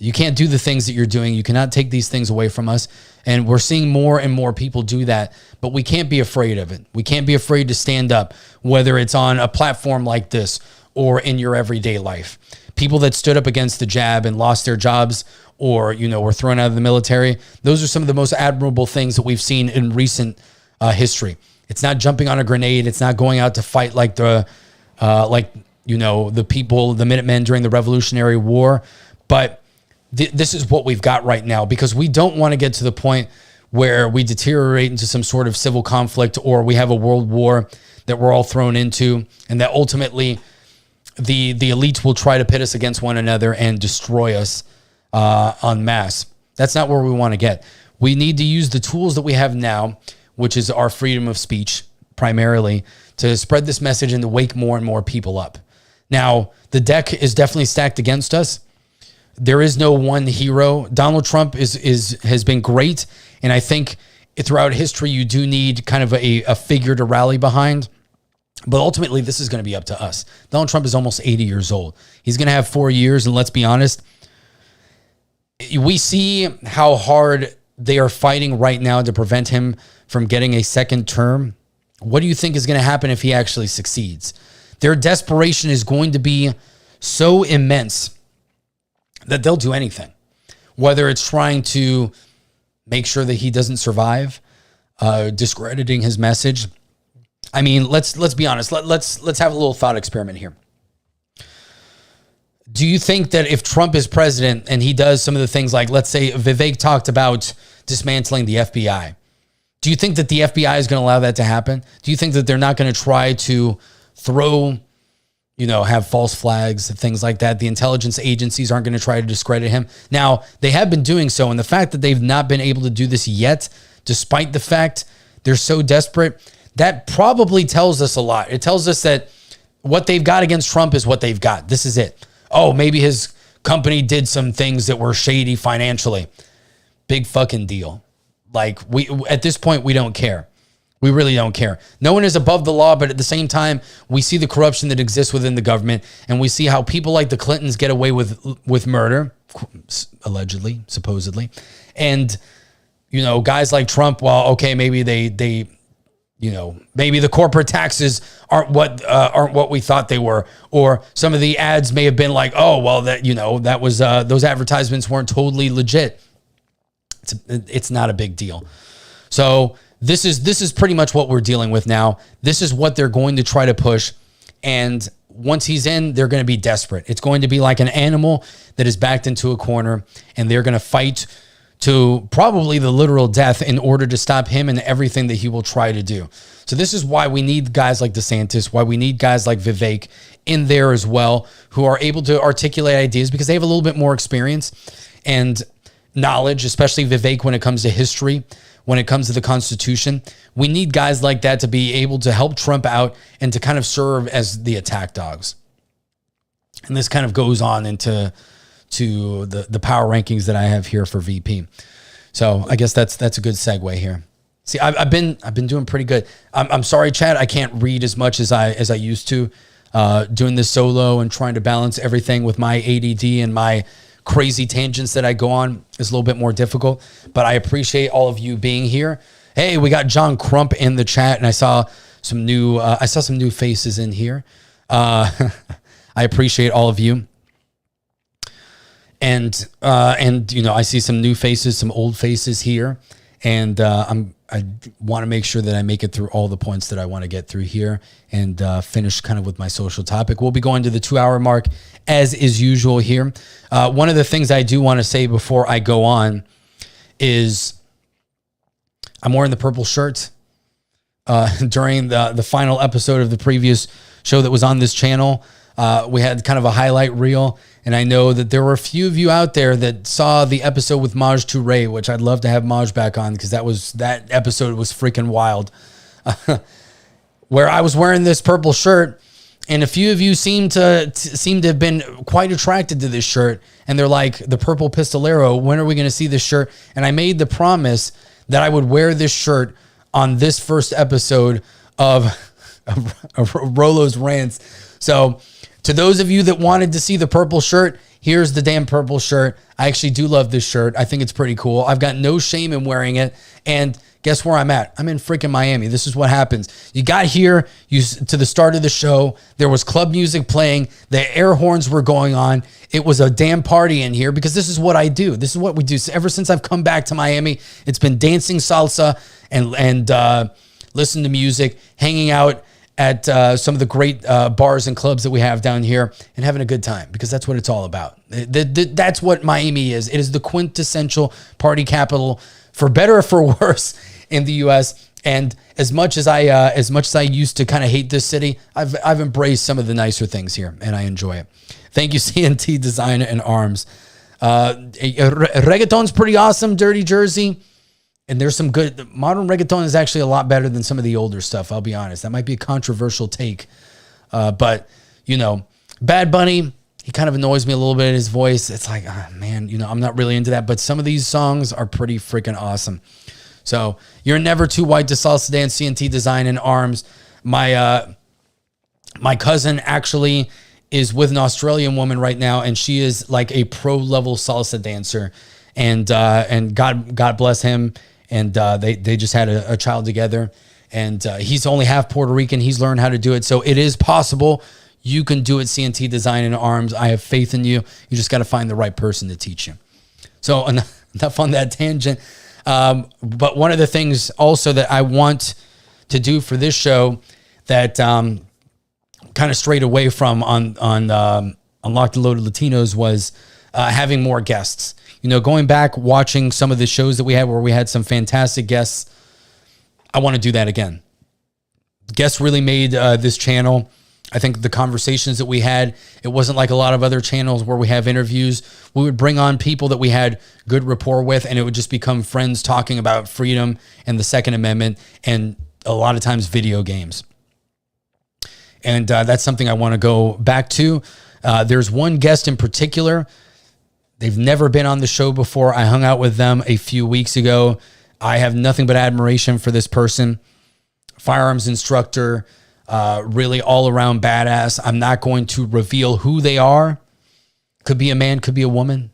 [SPEAKER 5] You can't do the things that you're doing. You cannot take these things away from us. And we're seeing more and more people do that, but we can't be afraid of it. We can't be afraid to stand up, whether it's on a platform like this or in your everyday life. People that stood up against the jab and lost their jobs or, were thrown out of the military, those are some of the most admirable things that we've seen in recent history. It's not jumping on a grenade. It's not going out to fight like the people, the Minutemen during the Revolutionary War. But this is what we've got right now, because we don't want to get to the point where we deteriorate into some sort of civil conflict, or we have a world war that we're all thrown into, and that ultimately the elites will try to pit us against one another and destroy us en masse. That's not where we want to get. We need to use the tools that we have now, which is our freedom of speech primarily, to spread this message and to wake more and more people up. Now, the deck is definitely stacked against us. There is no one hero. Donald Trump has been great, and I think throughout history you do need kind of a figure to rally behind. But ultimately, this is going to be up to us. Donald Trump is almost 80 years old. He's going to have 4 years, and let's be honest, we see how hard they are fighting right now to prevent him from getting a second term. What do you think is going to happen if he actually succeeds? Their desperation is going to be so immense that they'll do anything, whether it's trying to make sure that he doesn't survive, discrediting his message. I mean, let's be honest. Let's have a little thought experiment here. Do you think that if Trump is president and he does some of the things like, let's say Vivek talked about dismantling the FBI, do you think that the FBI is going to allow that to happen? Do you think that they're not going to try to throw, have false flags and things like that? The intelligence agencies aren't going to try to discredit him. Now, they have been doing so, and the fact that they've not been able to do this yet, despite the fact they're so desperate, that probably tells us a lot. It tells us that what they've got against Trump is what they've got. This is it. Oh, maybe his company did some things that were shady financially. Big fucking deal. Like, we at this point, we don't care. We really don't care. No one is above the law, but at the same time, we see the corruption that exists within the government, and we see how people like the Clintons get away with murder, allegedly, supposedly. And, guys like Trump, well, okay, maybe they maybe the corporate taxes aren't what we thought they were, or some of the ads may have been like, oh, well, that was those advertisements weren't totally legit. It's not a big deal. So this is pretty much what we're dealing with now. This is what they're going to try to push, and once he's in, they're going to be desperate. It's going to be like an animal that is backed into a corner, and they're going to fight to probably the literal death in order to stop him and everything that he will try to do. So this is why we need guys like DeSantis, why we need guys like Vivek in there as well, who are able to articulate ideas because they have a little bit more experience and knowledge, especially Vivek when it comes to history, when it comes to the Constitution. We need guys like that to be able to help Trump out and to kind of serve as the attack dogs. And this kind of goes on into the power rankings that I have here for VP. So I guess that's a good segue here. See, I've been doing pretty good. I'm sorry, Chad, I can't read as much as I used to. Doing this solo and trying to balance everything with my ADD and my crazy tangents that I go on is a little bit more difficult. But I appreciate all of you being here. Hey, we got John Crump in the chat, and I saw some new faces in here. I appreciate all of you. And I see some new faces, some old faces here, and I want to make sure that I make it through all the points that I want to get through here and finish kind of with my social topic. We'll be going to the 2-hour mark as is usual here. One of the things I do want to say before I go on is I'm wearing the purple shirt. During the final episode of the previous show that was on this channel, we had kind of a highlight reel. And I know that there were a few of you out there that saw the episode with Maj Toure, which I'd love to have Maj back on because that episode was freaking wild. Where I was wearing this purple shirt, and a few of you seem to have been quite attracted to this shirt. And they're like, the purple pistolero, when are we going to see this shirt? And I made the promise that I would wear this shirt on this first episode of Rolo's Rants. So to those of you that wanted to see the purple shirt, Here's the damn purple shirt. I actually do love this shirt. I think it's pretty cool. I've got no shame in wearing it. And guess where I'm at? I'm in freaking Miami. This is what happens. You got here to the start of the show. There was club music playing. The air horns were going on. It was a damn party in here because this is what I do. This is what we do. Ever since I've come back to Miami, it's been dancing salsa and listening to music, hanging out at some of the great bars and clubs that we have down here and having a good time, because that's what it's all about. That's what Miami is. It is the quintessential party capital, for better or for worse, in the U.S. And as much as I used to kind of hate this city, I've embraced some of the nicer things here, and I enjoy it. Thank you, CNT Design and Arms. Reggaeton's pretty awesome. Dirty Jersey. And there's some good, modern reggaeton is actually a lot better than some of the older stuff. I'll be honest. That might be a controversial take. But, you know, Bad Bunny, he kind of annoys me a little bit in his voice. It's like, man, you know, I'm not really into that. But some of these songs are pretty freaking awesome. So you're never too white to salsa dance, CNT Design and Arms. My cousin actually is with an Australian woman right now, and she is like a pro level salsa dancer. And God bless him. And they just had a child together, and he's only half Puerto Rican. He's learned how to do it. So it is possible. You can do it, CNT Design and Arms. I have faith in you. You just got to find the right person to teach you. So enough on that tangent. But one of the things also that I want to do for this show that kind of strayed away from on Locked and Loaded Latinos was having more guests. You know, going back, watching some of the shows that we had where we had some fantastic guests, I want to do that again. Guests really made this channel. I think the conversations that we had, it wasn't like a lot of other channels where we have interviews. We would bring on people that we had good rapport with, and it would just become friends talking about freedom and the Second Amendment, and a lot of times video games. And that's something I want to go back to. There's one guest in particular. They've never been on the show before. I hung out with them a few weeks ago. I have nothing but admiration for this person. Firearms instructor, really all around badass. I'm not going to reveal who they are. Could be a man, could be a woman.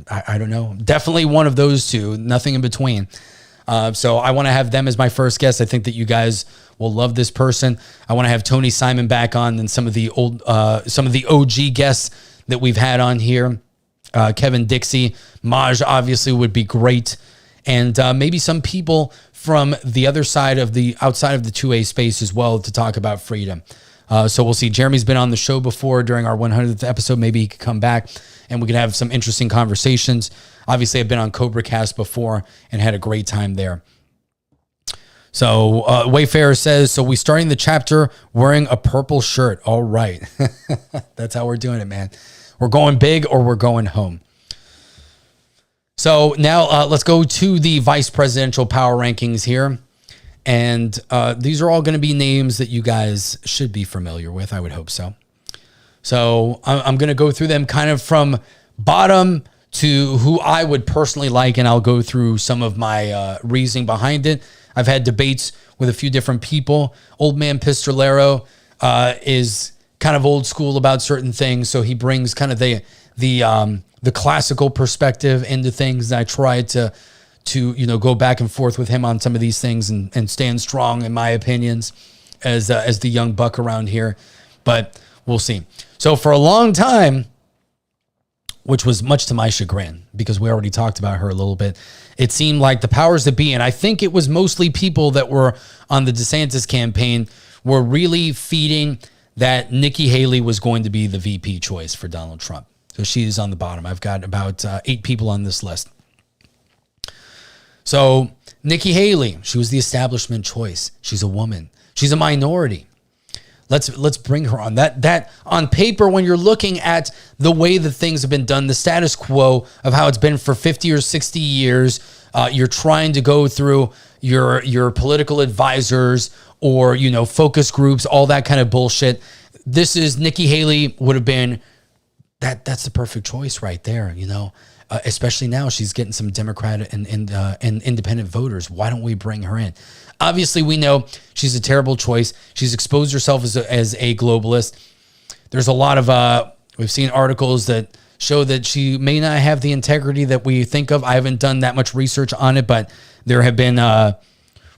[SPEAKER 5] I don't know. Definitely one of those two, nothing in between. So I want to have them as my first guest. I think that you guys will love this person. I want to have Tony Simon back on, and some of the OG guests that we've had on here. Kevin Dixie, Maj obviously would be great. And maybe some people from the other side of the outside of the 2A space as well to talk about freedom. So we'll see. Jeremy's been on the show before during our 100th episode. Maybe he could come back and we could have some interesting conversations. Obviously, I've been on Cobra Cast before and had a great time there. So Wayfarer says, so we starting the chapter wearing a purple shirt. All right. That's how we're doing it, man. We're going big or we're going home. So now let's go to the vice presidential power rankings here. And these are all going to be names that you guys should be familiar with. I would hope so. So I'm going to go through them kind of from bottom to who I would personally like. And I'll go through some of my reasoning behind it. I've had debates with a few different people. Old man Pistolero is kind of old school about certain things. So he brings kind of the classical perspective into things. And I try to go back and forth with him on some of these things and stand strong in my opinions as the young buck around here. But we'll see. So for a long time, which was much to my chagrin because we already talked about her a little bit, it seemed like the powers that be, and I think it was mostly people that were on the DeSantis campaign, were really feeding that Nikki Haley was going to be the VP choice for Donald Trump. So she's on the bottom. I've got about 8 people on this list. So Nikki Haley, she was the establishment choice. She's a woman. She's a minority. Let's bring her on. That on paper, when you're looking at the way that things have been done, the status quo of how it's been for 50 or 60 years, you're trying to go through your political advisors or, focus groups, all that kind of bullshit. This is Nikki Haley would have been that's the perfect choice right there, especially now she's getting some Democrat and independent voters. Why don't we bring her in? Obviously, we know she's a terrible choice. She's exposed herself as a globalist. There's a lot of, we've seen articles that show that she may not have the integrity that we think of. I haven't done that much research on it, but there have been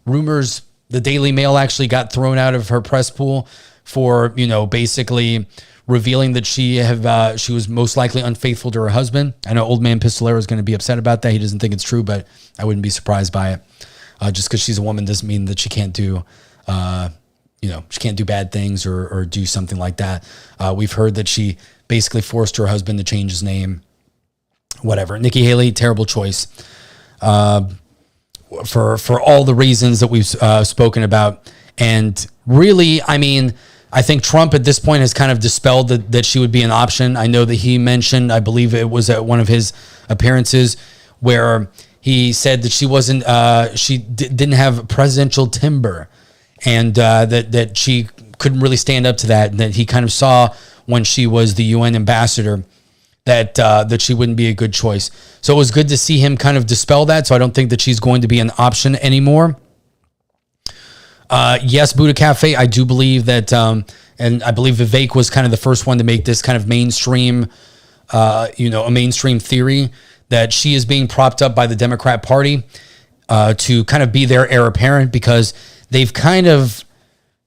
[SPEAKER 5] rumors. The Daily Mail actually got thrown out of her press pool for, basically revealing that she was most likely unfaithful to her husband. I know Old Man Pistolero is going to be upset about that. He doesn't think it's true, but I wouldn't be surprised by it. Just because she's a woman doesn't mean that she can't do, she can't do bad things or do something like that. We've heard that she basically forced her husband to change his name. Whatever. Nikki Haley, terrible choice. For all the reasons that we've spoken about. And really, I think Trump at this point has kind of dispelled that she would be an option. I know that he mentioned, I believe it was at one of his appearances, where he said that she wasn't, didn't have presidential timber, and that she couldn't really stand up to that. And that he kind of saw when she was the UN ambassador that she wouldn't be a good choice. So it was good to see him kind of dispel that. So I don't think that she's going to be an option anymore. Yes, Buddha Cafe. I do believe that, and I believe Vivek was kind of the first one to make this kind of mainstream, a mainstream theory that she is being propped up by the Democrat Party to kind of be their heir apparent, because they've kind of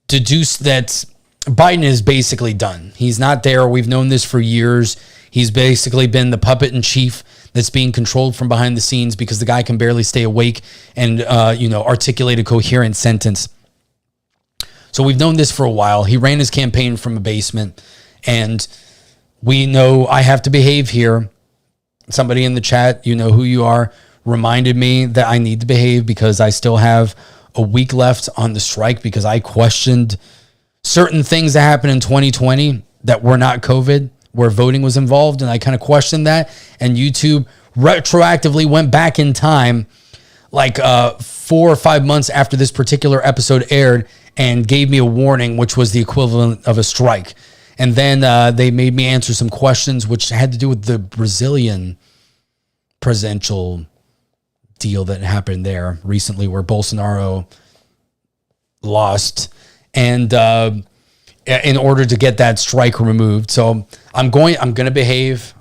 [SPEAKER 5] deduced that Biden is basically done. He's not there. We've known this for years. He's basically been the puppet in chief that's being controlled from behind the scenes because the guy can barely stay awake and, articulate a coherent sentence. So we've known this for a while. He ran his campaign from a basement, and we know I have to behave here. Somebody in the chat, you know who you are, reminded me that I need to behave because I still have a week left on the strike, because I questioned certain things that happened in 2020 that were not COVID, where voting was involved. And I kind of questioned that. And YouTube retroactively went back in time, like 4 or 5 months after this particular episode aired, and gave me a warning, which was the equivalent of a strike. And then they made me answer some questions, which had to do with the Brazilian presidential deal that happened there recently, where Bolsonaro lost, and in order to get that strike removed. So I'm going to behave.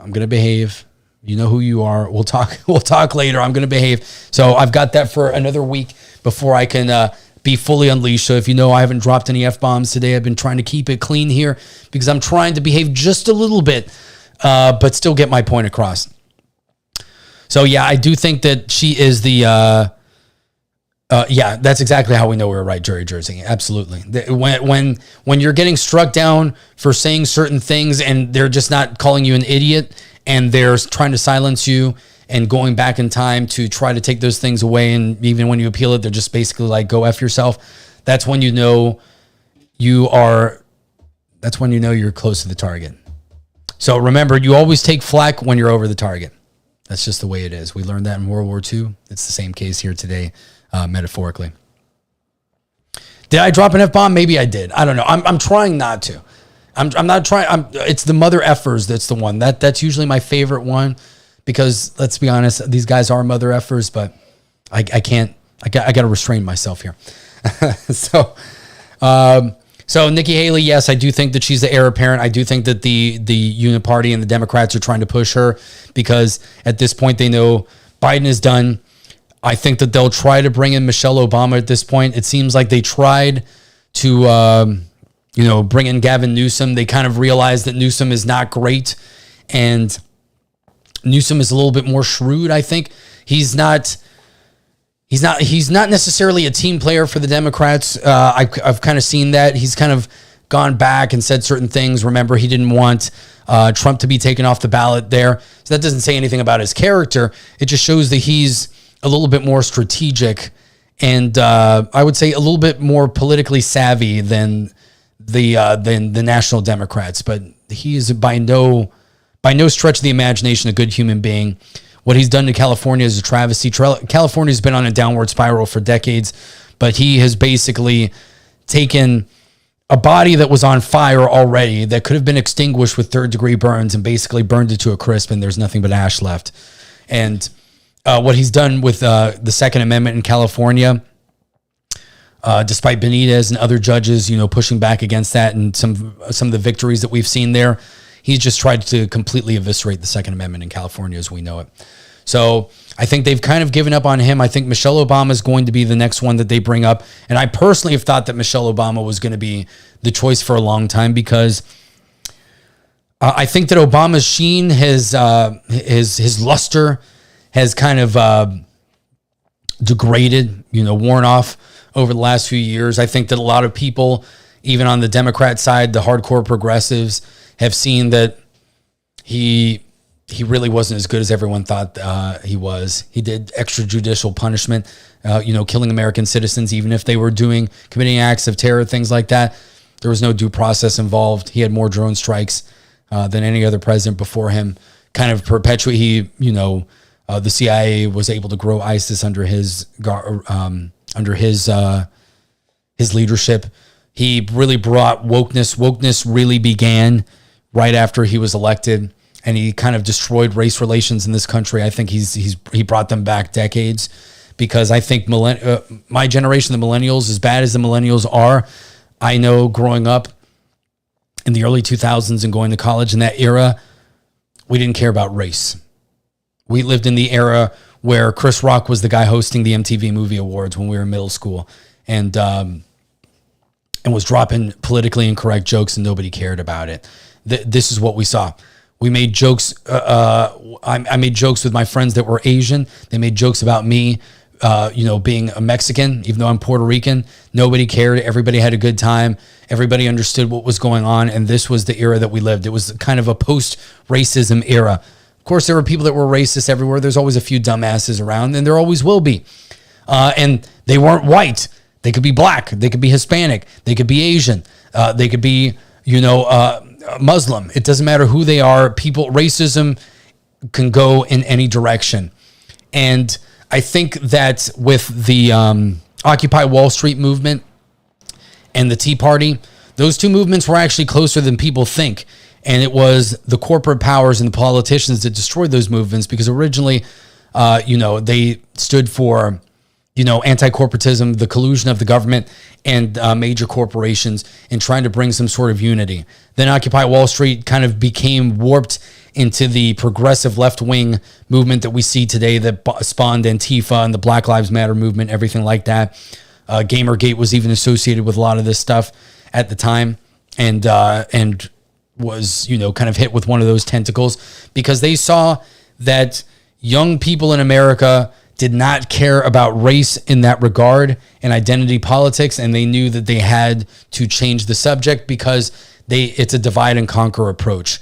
[SPEAKER 5] You know who you are. We'll talk later. I'm going to behave. So I've got that for another week before I can be fully unleashed. So if you know I haven't dropped any F-bombs today, I've been trying to keep it clean here because I'm trying to behave just a little bit, but still get my point across. So yeah, I do think that she is the, that's exactly how we know we're right, Jerry Jersey. Absolutely. When you're getting struck down for saying certain things and they're just not calling you an idiot, and they're trying to silence you and going back in time to try to take those things away, and even when you appeal it, they're just basically like, go F yourself. That's when you know you're close to the target. So remember, you always take flack when you're over the target. That's just the way it is. We learned that in World War II. It's the same case here today, metaphorically. Did I drop an F-bomb? Maybe I did. I don't know. I'm trying not to. I'm not trying. It's the mother effers that's the one. That's usually my favorite one, because let's be honest, these guys are mother effers, but I can't. I got to restrain myself here. So Nikki Haley, yes, I do think that she's the heir apparent. I do think that the Uniparty and the Democrats are trying to push her because at this point they know Biden is done. I think that they'll try to bring in Michelle Obama at this point. It seems like they tried to bring in Gavin Newsom. They kind of realized that Newsom is not great, and Newsom is a little bit more shrewd. I think he's not necessarily a team player for the Democrats. I've kind of seen that. He's kind of gone back and said certain things. Remember, he didn't want Trump to be taken off the ballot there. So that doesn't say anything about his character. It just shows that he's a little bit more strategic and I would say a little bit more politically savvy than the National Democrats. But he is by no stretch of the imagination a good human being. What he's done to California is a travesty. California's been on a downward spiral for decades, but he has basically taken a body that was on fire already that could have been extinguished with third-degree burns and basically burned it to a crisp, and there's nothing but ash left. And what he's done with the Second Amendment in California, despite Benitez and other judges, pushing back against that and some of the victories that we've seen there, He just tried to completely eviscerate the Second Amendment in California as we know it. So I think they've kind of given up on him. I think Michelle Obama is going to be the next one that they bring up. And I personally have thought that Michelle Obama was going to be the choice for a long time because I think that Obama's sheen, his luster has kind of degraded, worn off over the last few years. I think that a lot of people, even on the Democrat side, the hardcore progressives, have seen that he really wasn't as good as everyone thought he was. He did extrajudicial punishment, killing American citizens, even if they were committing acts of terror, things like that. There was no due process involved. He had more drone strikes than any other president before him. Kind of perpetuate. The CIA was able to grow ISIS under his leadership. He really brought wokeness. Wokeness really began right after he was elected. And he kind of destroyed race relations in this country. I think he brought them back decades because I think my generation, the millennials, as bad as the millennials are, I know growing up in the early 2000s and going to college in that era, we didn't care about race. We lived in the era where Chris Rock was the guy hosting the MTV Movie Awards when we were in middle school and was dropping politically incorrect jokes and nobody cared about it. This is what we saw. We made jokes. I made jokes with my friends that were Asian. They made jokes about me, being a Mexican, even though I'm Puerto Rican. Nobody cared. Everybody had a good time. Everybody understood what was going on. And this was the era that we lived. It was kind of a post-racism era. Of course, there were people that were racist everywhere. There's always a few dumbasses around, and there always will be. And they weren't white. They could be black. They could be Hispanic. They could be Asian. They could be, Muslim. It doesn't matter who they are. Racism can go in any direction. And I think that with the Occupy Wall Street movement and the Tea Party, those two movements were actually closer than people think. And it was the corporate powers and the politicians that destroyed those movements because originally, they stood for anti-corporatism, the collusion of the government and major corporations in trying to bring some sort of unity. Then Occupy Wall Street kind of became warped into the progressive left-wing movement that we see today that spawned Antifa and the Black Lives Matter movement, everything like that. Gamergate was even associated with a lot of this stuff at the time and was, kind of hit with one of those tentacles because they saw that young people in America did not care about race in that regard and identity politics, and they knew that they had to change the subject because it's a divide and conquer approach.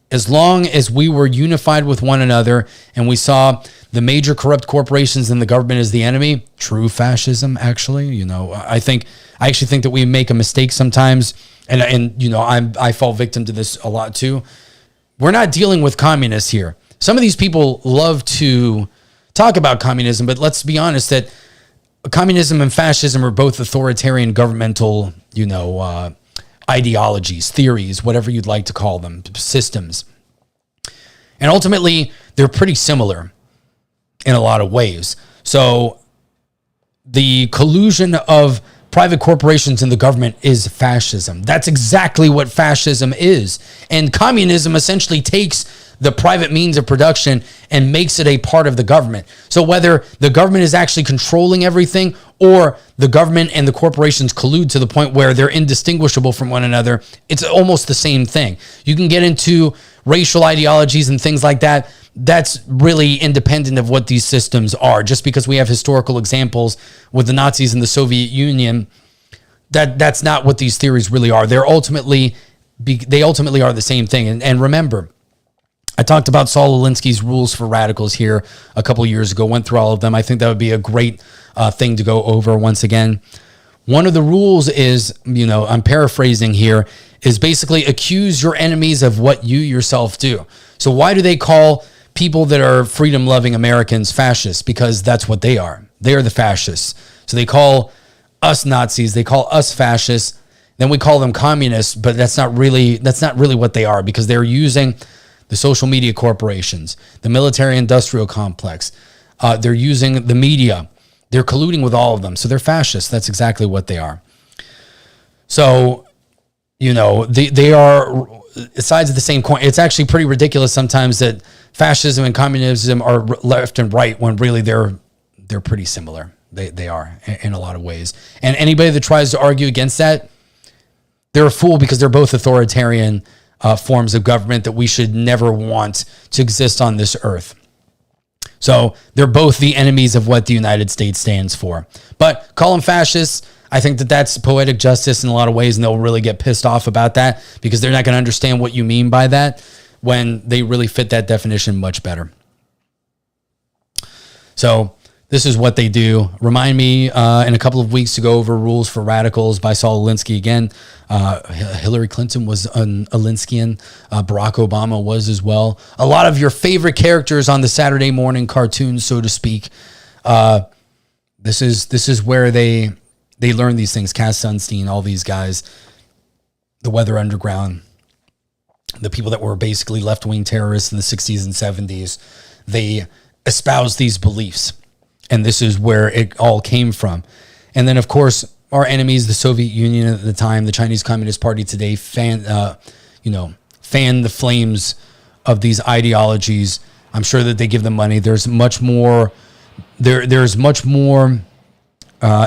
[SPEAKER 5] As long as we were unified with one another and we saw the major corrupt corporations and the government as the enemy, true fascism, actually, I actually think that we make a mistake sometimes, and I fall victim to this a lot too. We're not dealing with communists here. Some of these people love to talk about communism, but let's be honest that communism and fascism are both authoritarian governmental, ideologies, theories, whatever you'd like to call them, systems. And ultimately, they're pretty similar in a lot of ways. So the collusion of private corporations and the government is fascism. That's exactly what fascism is. And communism essentially takes the private means of production and makes it a part of the government. So whether the government is actually controlling everything or the government and the corporations collude to the point where they're indistinguishable from one another, it's almost the same thing. You can get into racial ideologies and things like that. That's really independent of what these systems are. Just because we have historical examples with the Nazis and the Soviet Union, that's not what these theories really are. They ultimately are the same thing. And remember, I talked about Saul Alinsky's rules for radicals here a couple years ago, went through all of them. I think that would be a great thing to go over once again. One of the rules is, I'm paraphrasing here, is basically accuse your enemies of what you yourself do. So why do they call people that are freedom-loving Americans fascists? Because that's what they are. They are the fascists. So they call us Nazis, they call us fascists, then we call them communists, but that's not really what they are because they're using the social media corporations, the military-industrial complex. They're using the media. They're colluding with all of them. So they're fascists. That's exactly what they are. So they are sides of the same coin. It's actually pretty ridiculous sometimes that fascism and communism are left and right when really they're pretty similar. They are in a lot of ways. And anybody that tries to argue against that, they're a fool, because they're both authoritarian forms of government that we should never want to exist on this earth. So they're both the enemies of what the United States stands for. But call them fascists. I think that that's poetic justice in a lot of ways, and they'll really get pissed off about that because they're not going to understand what you mean by that when they really fit that definition much better. So this is what they do. Remind me in a couple of weeks to go over Rules for Radicals by Saul Alinsky again. Hillary Clinton was an Alinskian. Barack Obama was as well. A lot of your favorite characters on the Saturday morning cartoons, so to speak. This is where they learn these things. Cass Sunstein, all these guys, the Weather Underground, the people that were basically left-wing terrorists in the 60s and 70s, they espouse these beliefs. And this is where it all came from. And then, of course, our enemies, the Soviet Union at the time, the Chinese Communist Party today, fan the flames of these ideologies. I'm sure that they give them money. There's much more. There's much more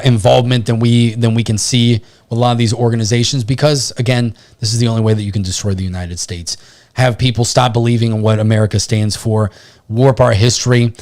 [SPEAKER 5] involvement than we can see with a lot of these organizations, because again, this is the only way that you can destroy the United States. Have people stop believing in what America stands for, warp our history.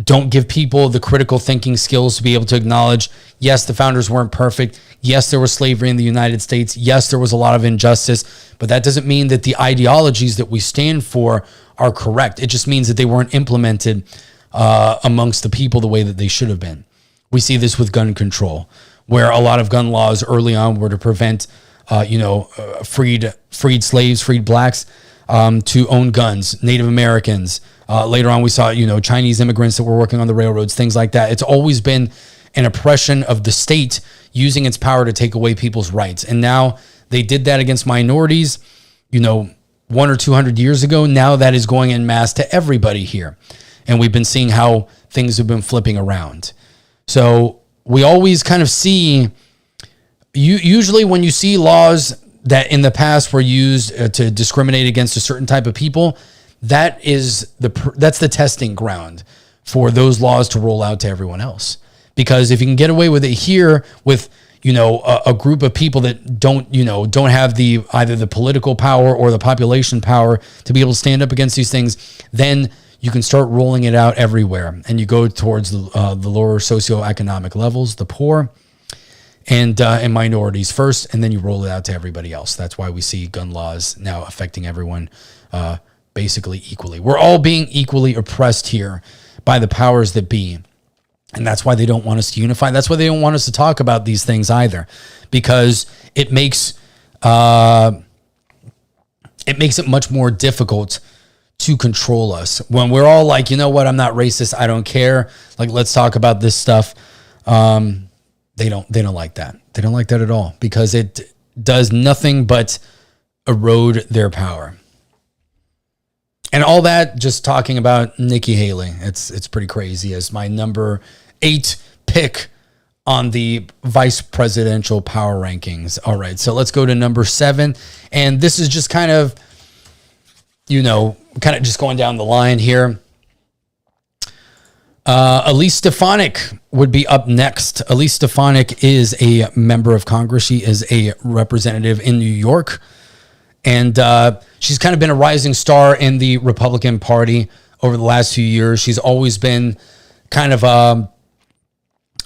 [SPEAKER 5] Don't give people the critical thinking skills to be able to acknowledge, yes, the founders weren't perfect. Yes, there was slavery in the United States. Yes, there was a lot of injustice, but that doesn't mean that the ideologies that we stand for are correct. It just means that they weren't implemented amongst the people the way that they should have been. We see this with gun control, where a lot of gun laws early on were to prevent, freed slaves, freed blacks to own guns, Native Americans. Later on, we saw, Chinese immigrants that were working on the railroads, things like that. It's always been an oppression of the state using its power to take away people's rights. And now they did that against minorities, 100 or 200 years ago. Now that is going en masse to everybody here. And we've been seeing how things have been flipping around. So we always kind of see, usually when you see laws that in the past were used to discriminate against a certain type of people, that's the testing ground for those laws to roll out to everyone else. Because if you can get away with it here with, a group of people that don't have either the political power or the population power to be able to stand up against these things, then you can start rolling it out everywhere. And you go towards the lower socioeconomic levels, the poor, and minorities first, and then you roll it out to everybody else. That's why we see gun laws now affecting everyone basically equally. We're all being equally oppressed here by the powers that be. And that's why they don't want us to unify. That's why they don't want us to talk about these things either, because it makes it much more difficult to control us. When we're all like, you know what, I'm not racist, I don't care, like, let's talk about this stuff. They don't like that. They don't like that at all, because it does nothing but erode their power. And all that, just talking about Nikki Haley. It's pretty crazy as my number 8 pick on the vice presidential power rankings. All right, so let's go to number 7. And this is just kind of just going down the line here. Elise Stefanik would be up next. Elise Stefanik is a member of Congress. She is a representative in New York. And she's kind of been a rising star in the Republican Party over the last few years. She's always been kind of a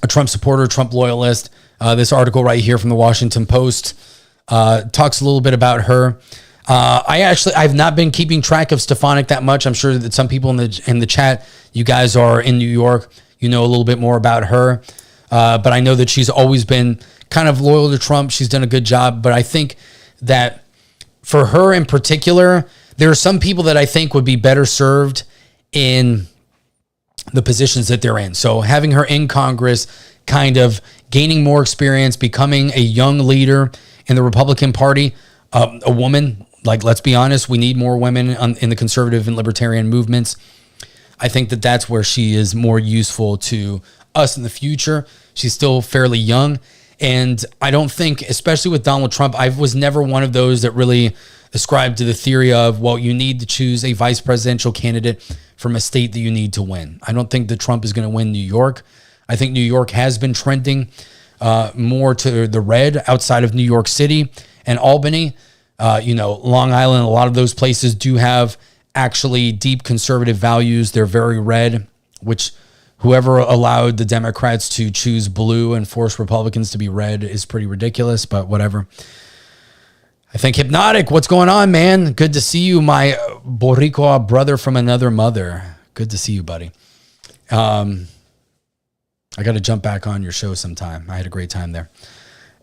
[SPEAKER 5] Trump supporter, Trump loyalist. This article right here from the Washington Post talks a little bit about her. I've not been keeping track of Stefanik that much. I'm sure that some people in the chat, you guys are in New York, a little bit more about her. But I know that she's always been kind of loyal to Trump. She's done a good job. But I think that for her in particular, there are some people that I think would be better served in the positions that they're in. So having her in Congress, kind of gaining more experience, becoming a young leader in the Republican Party, a woman, like, let's be honest, we need more women in the conservative and libertarian movements. I think that that's where she is more useful to us in the future. She's still fairly young. And I don't think, especially with Donald Trump, I was never one of those that really ascribed to the theory of, well, you need to choose a vice presidential candidate from a state that you need to win. I don't think that Trump is going to win New York. I think New York has been trending more to the red outside of New York City and Albany. Long Island, a lot of those places do have actually deep conservative values. They're very red, which whoever allowed the Democrats to choose blue and force Republicans to be red is pretty ridiculous, but whatever. I think Hypnotic, what's going on, man? Good to see you, my Boricua brother from another mother. Good to see you, buddy. I got to jump back on your show sometime. I had a great time there.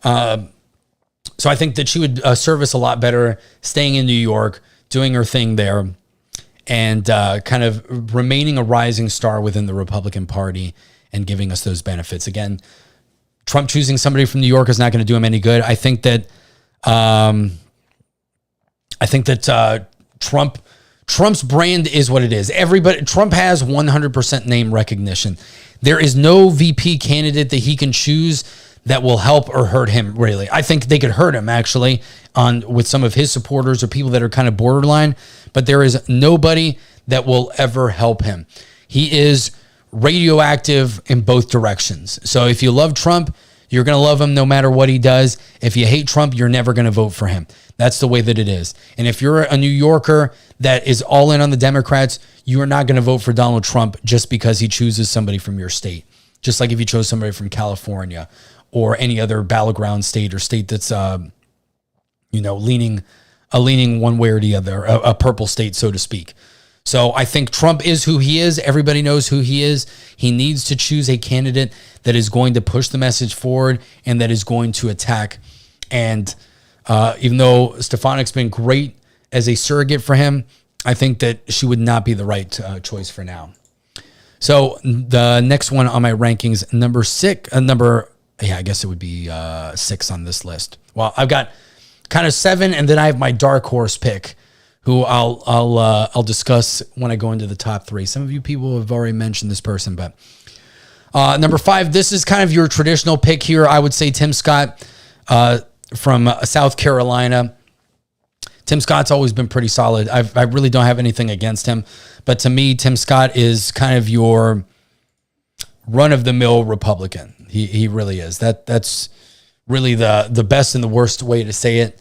[SPEAKER 5] So I think that she would serve us a lot better staying in New York, doing her thing there, and kind of remaining a rising star within the Republican Party and giving us those benefits. Again, Trump choosing somebody from New York is not going to do him any good. I think that Trump's brand is what it is. Trump has 100% name recognition. There is no VP candidate that he can choose that will help or hurt him, really. I think they could hurt him, actually, with some of his supporters or people that are kind of borderline, but there is nobody that will ever help him. He is radioactive in both directions. So if you love Trump, you're going to love him no matter what he does. If you hate Trump, you're never going to vote for him. That's the way that it is. And if you're a New Yorker that is all in on the Democrats, you are not going to vote for Donald Trump just because he chooses somebody from your state. Just like if you chose somebody from California or any other battleground state or state that's, leaning one way or the other, a purple state, so to speak. So I think Trump is who he is. Everybody knows who he is. He needs to choose a candidate that is going to push the message forward and that is going to attack. And even though Stefanik's been great as a surrogate for him, I think that she would not be the right choice for now. So the next one on my rankings, I guess it would be 6 on this list. Well, I've got kind of 7, and then I have my dark horse pick, who I'll discuss when I go into the top 3. Some of you people have already mentioned this person, but number 5, this is kind of your traditional pick here. I would say Tim Scott from South Carolina. Tim Scott's always been pretty solid. I really don't have anything against him, but to me, Tim Scott is kind of your run-of-the-mill Republican. He really is. That's really the best and the worst way to say it.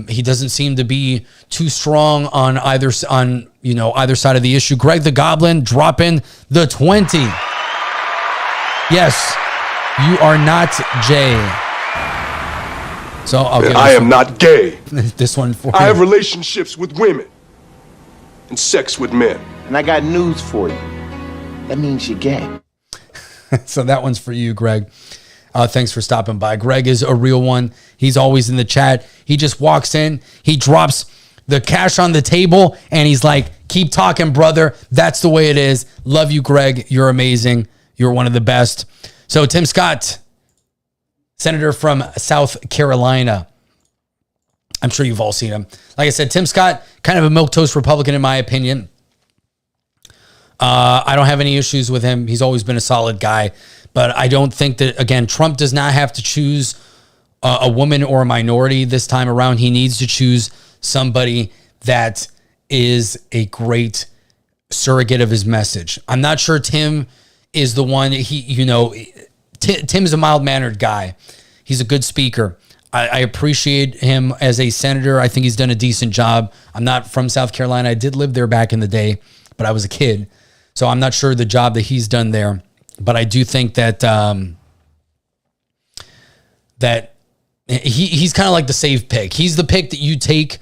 [SPEAKER 5] He doesn't seem to be too strong on either side of the issue. Greg the Goblin dropping the 20. Yes, you are not Jay. So
[SPEAKER 9] I am not gay.
[SPEAKER 5] This one for
[SPEAKER 9] I have relationships with women and sex with men.
[SPEAKER 1] And I got news for you. That means you're gay.
[SPEAKER 5] So that one's for you, Greg. Thanks for stopping by. Greg is a real one. He's always in the chat. He just walks in, he drops the cash on the table, and he's like, keep talking, brother. That's the way it is. Love you, Greg. You're amazing. You're one of the best. So Tim Scott, senator from South Carolina. I'm sure you've all seen him. Like I said, Tim Scott, kind of a milquetoast Republican in my opinion. I don't have any issues with him. He's always been a solid guy. But I don't think that, again, Trump does not have to choose a woman or a minority this time around. He needs to choose somebody that is a great surrogate of his message. I'm not sure Tim is the one. Tim's a mild-mannered guy. He's a good speaker. I appreciate him as a senator. I think he's done a decent job. I'm not from South Carolina. I did live there back in the day, but I was a kid. So I'm not sure the job that he's done there. But I do think that he's kind of like the safe pick. He's the pick that you take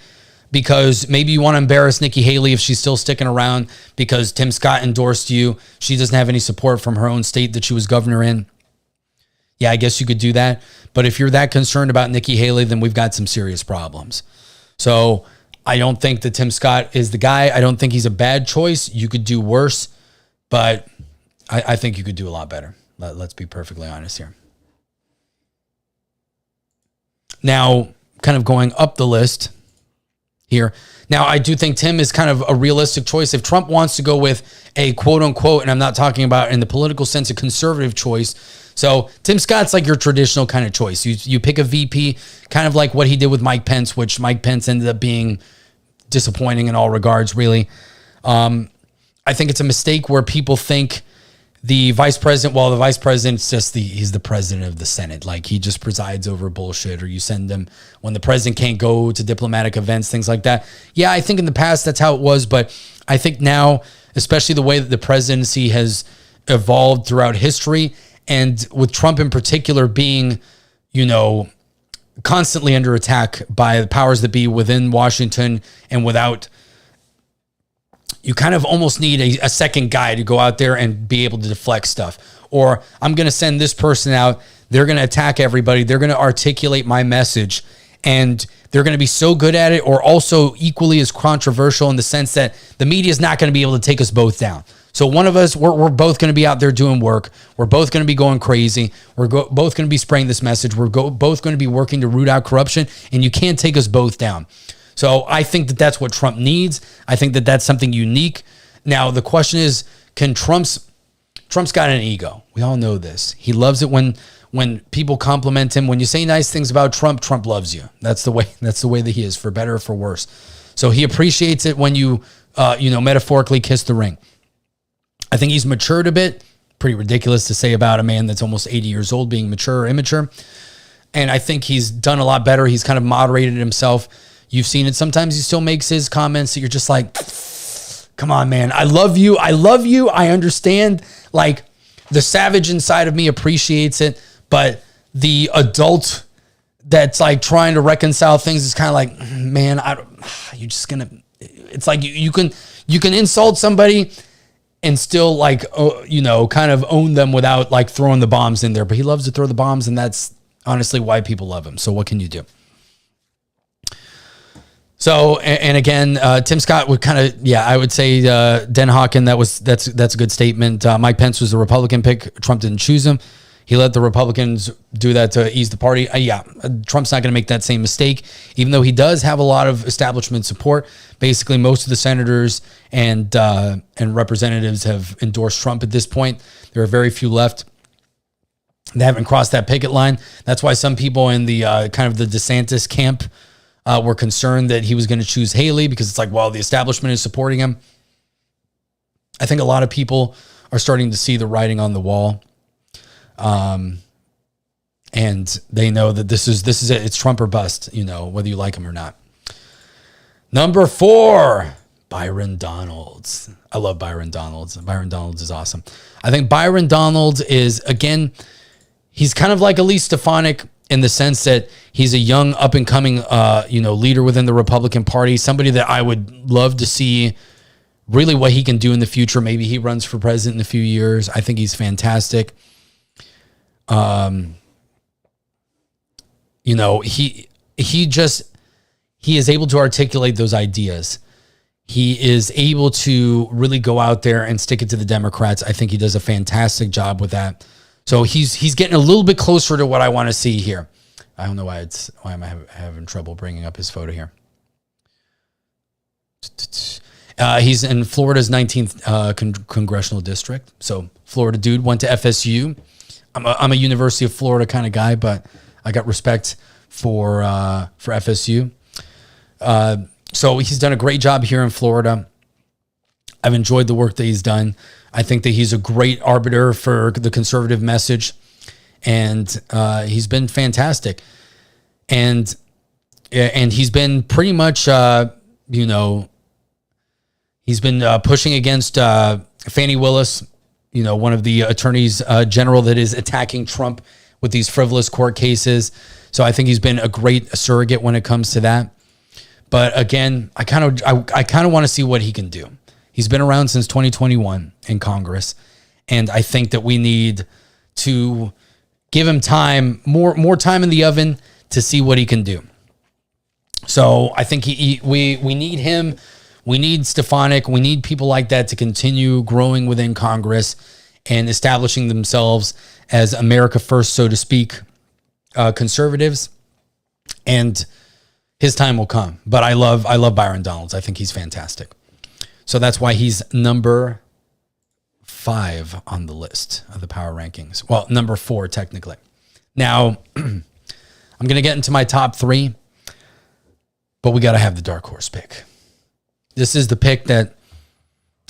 [SPEAKER 5] because maybe you want to embarrass Nikki Haley if she's still sticking around because Tim Scott endorsed you. She doesn't have any support from her own state that she was governor in. Yeah, I guess you could do that. But if you're that concerned about Nikki Haley, then we've got some serious problems. So I don't think that Tim Scott is the guy. I don't think he's a bad choice. You could do worse, but I think you could do a lot better. Let's be perfectly honest here. Now, kind of going up the list, here. Now, I do think Tim is kind of a realistic choice. If Trump wants to go with a quote unquote, and I'm not talking about in the political sense, a conservative choice. So Tim Scott's like your traditional kind of choice. You pick a VP, kind of like what he did with Mike Pence, which Mike Pence ended up being disappointing in all regards, really. I think it's a mistake where people think the vice president, well, the vice president's just he's the president of the Senate. Like, he just presides over bullshit, or you send him when the president can't go to diplomatic events, things like that. Yeah, I think in the past that's how it was, but I think now, especially the way that the presidency has evolved throughout history, and with Trump in particular being, constantly under attack by the powers that be within Washington, and without, you kind of almost need a second guy to go out there and be able to deflect stuff. Or I'm going to send this person out. They're going to attack everybody. They're going to articulate my message, and they're going to be so good at it, or also equally as controversial in the sense that the media is not going to be able to take us both down. So one of us, we're both going to be out there doing work. We're both going to be going crazy. We're both going to be spraying this message. We're both going to be working to root out corruption, and you can't take us both down. So I think that that's what Trump needs. I think that that's something unique. Now, the question is, Trump's got an ego. We all know this. He loves it when people compliment him. When you say nice things about Trump, Trump loves you. That's the way that he is, for better or for worse. So he appreciates it when you metaphorically kiss the ring. I think he's matured a bit. Pretty ridiculous to say about a man that's almost 80 years old being mature or immature. And I think he's done a lot better. He's kind of moderated himself. You've seen it. Sometimes he still makes his comments that you're just like, come on, man. I love you. I understand. Like, the savage inside of me appreciates it, but the adult that's like trying to reconcile things is kind of like, man, you're just gonna. It's like you can insult somebody and still kind of own them without like throwing the bombs in there. But he loves to throw the bombs, and that's honestly why people love him. So what can you do? So, and again, Tim Scott would kind of, I would say Den Hawken, that's a good statement. Mike Pence was the Republican pick. Trump didn't choose him. He let the Republicans do that to ease the party. Trump's not going to make that same mistake, even though he does have a lot of establishment support. Basically, most of the senators and representatives have endorsed Trump at this point. There are very few left. They haven't crossed that picket line. That's why some people in the kind of the DeSantis camp were concerned that he was going to choose Haley, because it's like, well, the establishment is supporting him. I think a lot of people are starting to see the writing on the wall. And they know that this is it. It's Trump or bust, whether you like him or not. Number 4, Byron Donalds. I love Byron Donalds. Byron Donalds is awesome. I think Byron Donalds is, again, he's kind of like Elise Stefanik in the sense that he's a young up and coming, leader within the Republican Party. Somebody that I would love to see really what he can do in the future. Maybe he runs for president in a few years. I think he's fantastic. He is able to articulate those ideas. He is able to really go out there and stick it to the Democrats. I think he does a fantastic job with that. So he's getting a little bit closer to what I want to see here. I don't know why am I having trouble bringing up his photo here. He's in Florida's 19th congressional district. So Florida dude, went to FSU. I'm a University of Florida kind of guy, but I got respect for FSU. So he's done a great job here in Florida. I've enjoyed the work that he's done. I think that he's a great arbiter for the conservative message, and he's been fantastic. And he's been pretty much, he's been pushing against Fani Willis, one of the attorneys general that is attacking Trump with these frivolous court cases. So I think he's been a great surrogate when it comes to that. But again, I kind of want to see what he can do. He's been around since 2021 in Congress, and I think that we need to give him time, more time in the oven to see what he can do. So I think we need him. We need Stefanik. We need people like that to continue growing within Congress and establishing themselves as America first, so to speak, conservatives. And his time will come. But I love Byron Donalds. I think he's fantastic. So that's why he's number 5 on the list of the power rankings. Well, number 4 technically. Now, I'm going to get into my top 3, but we got to have the dark horse pick. This is the pick that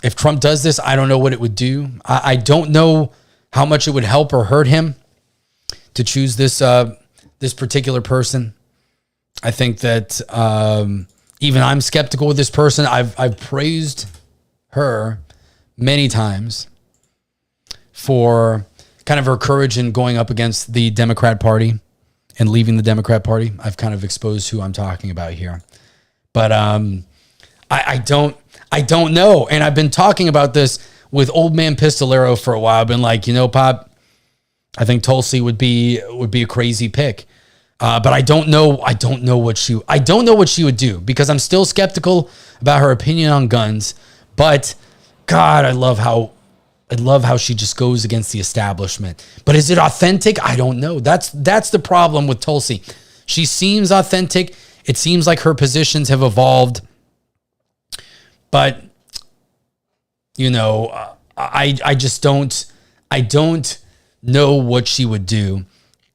[SPEAKER 5] if Trump does this, I don't know what it would do. I don't know how much it would help or hurt him to choose this particular person. I think that even I'm skeptical with this person. I've praised her many times for kind of her courage in going up against the Democrat Party and leaving the Democrat Party. I've kind of exposed who I'm talking about here. But I don't know. And I've been talking about this with old man Pistolero for a while. I've been like, Pop, I think Tulsi would be a crazy pick. But I don't know what she would do, because I'm still skeptical about her opinion on guns. But God, I love how she just goes against the establishment. But is it authentic? I don't know. That's the problem with Tulsi. She seems authentic. It seems like her positions have evolved. But I just don't know what she would do.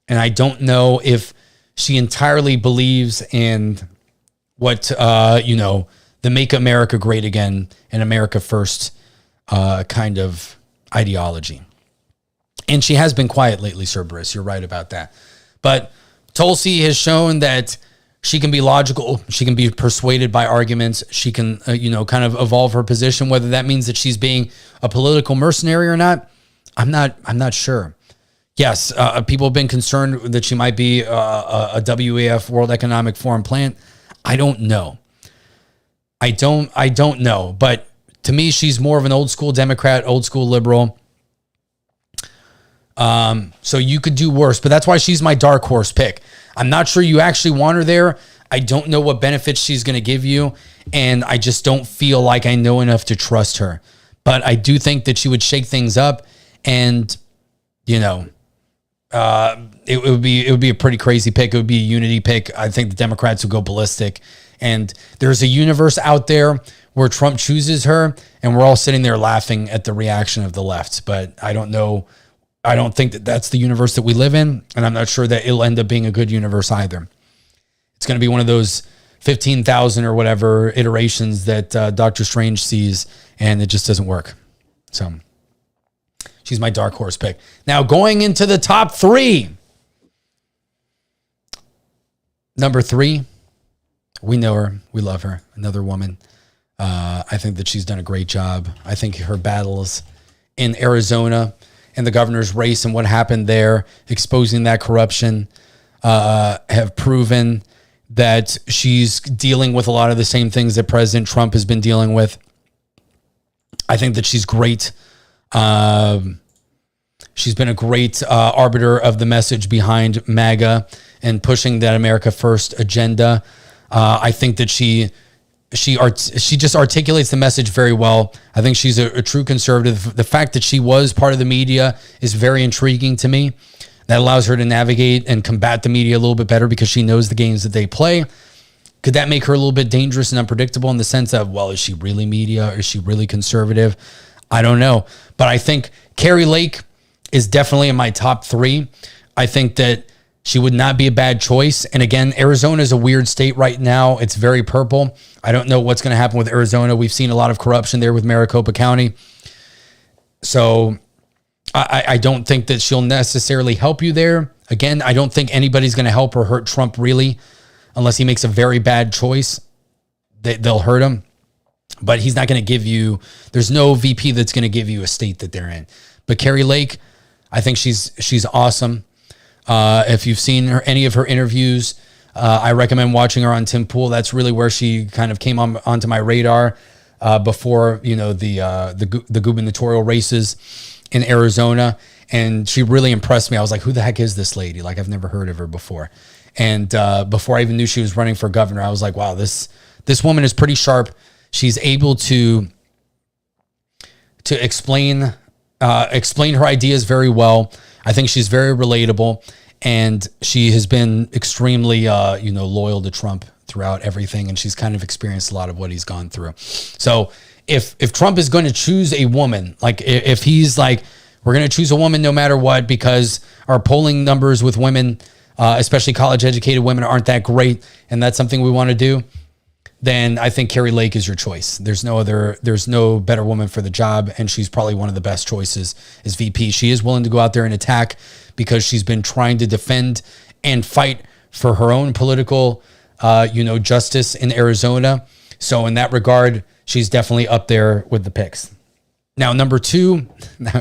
[SPEAKER 5] And I don't know if she entirely believes in what, the Make America Great Again and America First kind of ideology. And she has been quiet lately, Cerberus. You're right about that. But Tulsi has shown that she can be logical. She can be persuaded by arguments. She can, kind of evolve her position. Whether that means that she's being a political mercenary or not, I'm not sure. Yes, people have been concerned that she might be a WEF, World Economic Forum plant. I don't know. I don't know. But to me, she's more of an old school Democrat, old school liberal. So you could do worse, but that's why she's my dark horse pick. I'm not sure you actually want her there. I don't know what benefits she's going to give you, and I just don't feel like I know enough to trust her. But I do think that she would shake things up, and it would be a pretty crazy pick. It would be a unity pick. I think the Democrats would go ballistic, and there's a universe out there where Trump chooses her, and we're all sitting there laughing at the reaction of the left. But I don't know. I don't think that that's the universe that we live in, and I'm not sure that it'll end up being a good universe either. It's going to be one of those 15,000 or whatever iterations that Doctor Strange sees, and it just doesn't work. So she's my dark horse pick. Now, going into the top 3. Number 3, we know her. We love her. Another woman. I think that she's done a great job. I think her battles in Arizona and the governor's race and what happened there, exposing that corruption, have proven that she's dealing with a lot of the same things that President Trump has been dealing with. I think that she's great. She's been a great arbiter of the message behind MAGA and pushing that America First agenda. I think that she just articulates the message very well. I think she's a true conservative. The fact that she was part of the media is very intriguing to me. That allows her to navigate and combat the media a little bit better because she knows the games that they play. Could that make her a little bit dangerous and unpredictable in the sense of, well, is she really media? Or is she really conservative? I don't know. But I think Carrie Lake is definitely in my top 3. I think that she would not be a bad choice. And again, Arizona is a weird state right now. It's very purple. I don't know what's going to happen with Arizona. We've seen a lot of corruption there with Maricopa County. So I don't think that she'll necessarily help you there. Again, I don't think anybody's going to help or hurt Trump really, unless he makes a very bad choice. They'll hurt him. But he's not going to give you, there's no VP that's going to give you a state that they're in. But Carrie Lake, I think she's awesome. If you've seen any of her interviews, I recommend watching her on Tim Pool. That's really where she kind of came onto my radar before the gubernatorial races in Arizona, and she really impressed me. I was like, who the heck is this lady? Like, I've never heard of her before. And before I even knew she was running for governor, I was like, wow, this woman is pretty sharp. She's able to explain her ideas very well. I think she's very relatable, and she has been extremely loyal to Trump throughout everything, and she's kind of experienced a lot of what he's gone through. So if Trump is going to choose a woman, like if he's like, we're going to choose a woman no matter what, because our polling numbers with women, especially college educated women, aren't that great, and that's something we want to do, then I think Carrie Lake is your choice. There's no better woman for the job, and she's probably one of the best choices as VP. She is willing to go out there and attack because she's been trying to defend and fight for her own political, justice in Arizona. So in that regard, she's definitely up there with the picks. Now, number 2,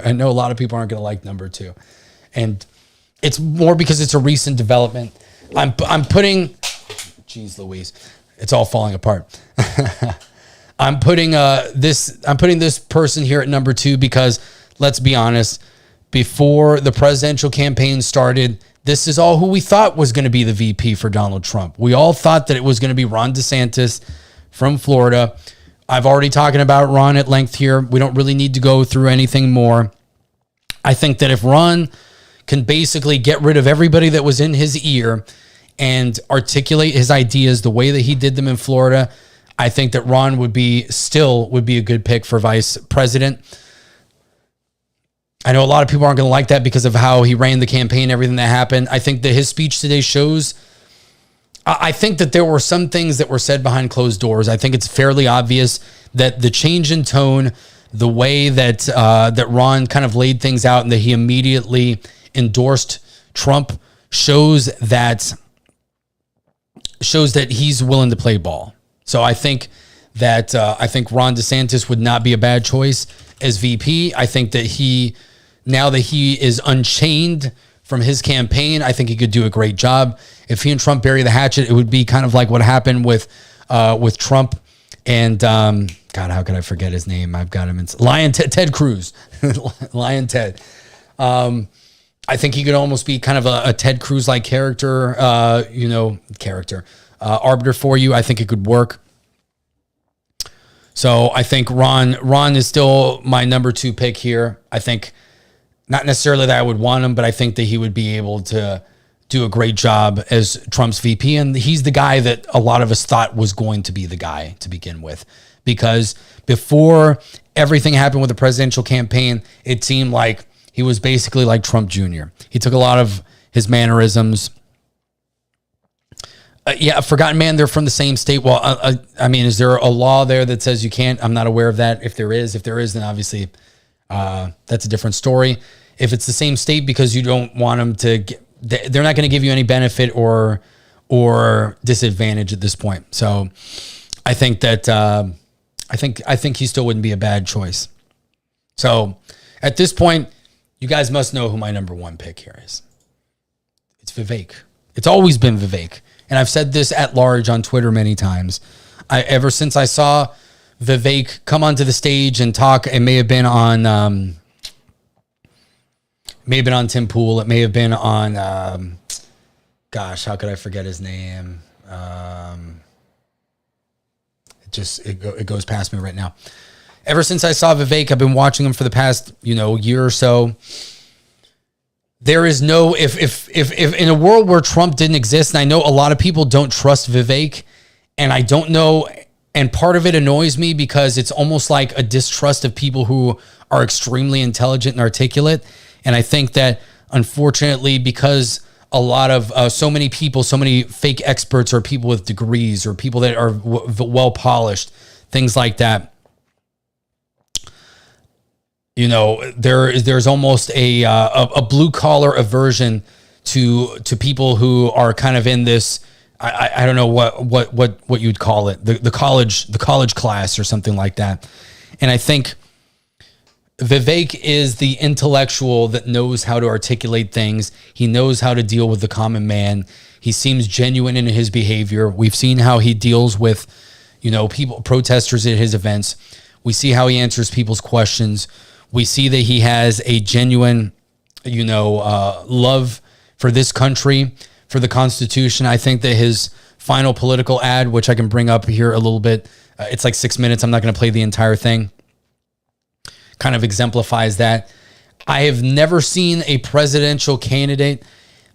[SPEAKER 5] I know a lot of people aren't going to like number 2, and it's more because it's a recent development. I'm putting, geez Louise, it's all falling apart. I'm putting this person here at number 2 because, let's be honest, before the presidential campaign started, this is all who we thought was going to be the VP for Donald Trump. We all thought that it was going to be Ron DeSantis from Florida. I've already talking about Ron at length here. We don't really need to go through anything more. I think that if Ron can basically get rid of everybody that was in his ear and articulate his ideas the way that he did them in Florida, I think that Ron would be a good pick for vice president. I know a lot of people aren't going to like that because of how he ran the campaign, everything that happened. I think that his speech today shows, I think that there were some things that were said behind closed doors. I think it's fairly obvious that the change in tone, the way that that Ron kind of laid things out and that he immediately endorsed Trump shows that he's willing to play ball. So I think that Ron DeSantis would not be a bad choice as VP. I think that now that he is unchained from his campaign, I think he could do a great job. If he and Trump bury the hatchet, it would be kind of like what happened with Trump and God, how could I forget his name? I've got him in Ted Cruz, Lion Ted. I think he could almost be kind of a Ted Cruz like character, arbiter for you. I think it could work. So I think Ron is still my number 2 pick here. I think not necessarily that I would want him, but I think that he would be able to do a great job as Trump's VP. And he's the guy that a lot of us thought was going to be the guy to begin with, because before everything happened with the presidential campaign, it seemed like he was basically like Trump Jr. He took a lot of his mannerisms. A forgotten man, they're from the same state. Well, is there a law there that says you can't? I'm not aware of that. If there is, then obviously that's a different story. If it's the same state because you don't want them to get, they're not going to give you any benefit or disadvantage at this point. So I think that I think he still wouldn't be a bad choice. So at this point, you guys must know who my number 1 pick here is. It's Vivek. It's always been Vivek. And I've said this at large on Twitter many times. Ever since I saw Vivek come onto the stage and talk, it may have been on Tim Pool. It may have been on, how could I forget his name? It goes past me right now. Ever since I saw Vivek, I've been watching him for the past, year or so. There is no, if in a world where Trump didn't exist, and I know a lot of people don't trust Vivek, and I don't know, and part of it annoys me because it's almost like a distrust of people who are extremely intelligent and articulate. And I think that, unfortunately, because a lot of so many people, so many fake experts or people with degrees or people that are well polished, things like that, there's almost a blue collar aversion to people who are kind of in this. I don't know what you'd call it, the college class or something like that. And I think Vivek is the intellectual that knows how to articulate things. He knows how to deal with the common man. He seems genuine in his behavior. We've seen how he deals with, protesters at his events. We see how he answers people's questions. We see that he has a genuine, love for this country, for the Constitution. I think that his final political ad, which I can bring up here a little bit, it's like 6 minutes. I'm not going to play the entire thing. Kind of exemplifies that. I have never seen a presidential candidate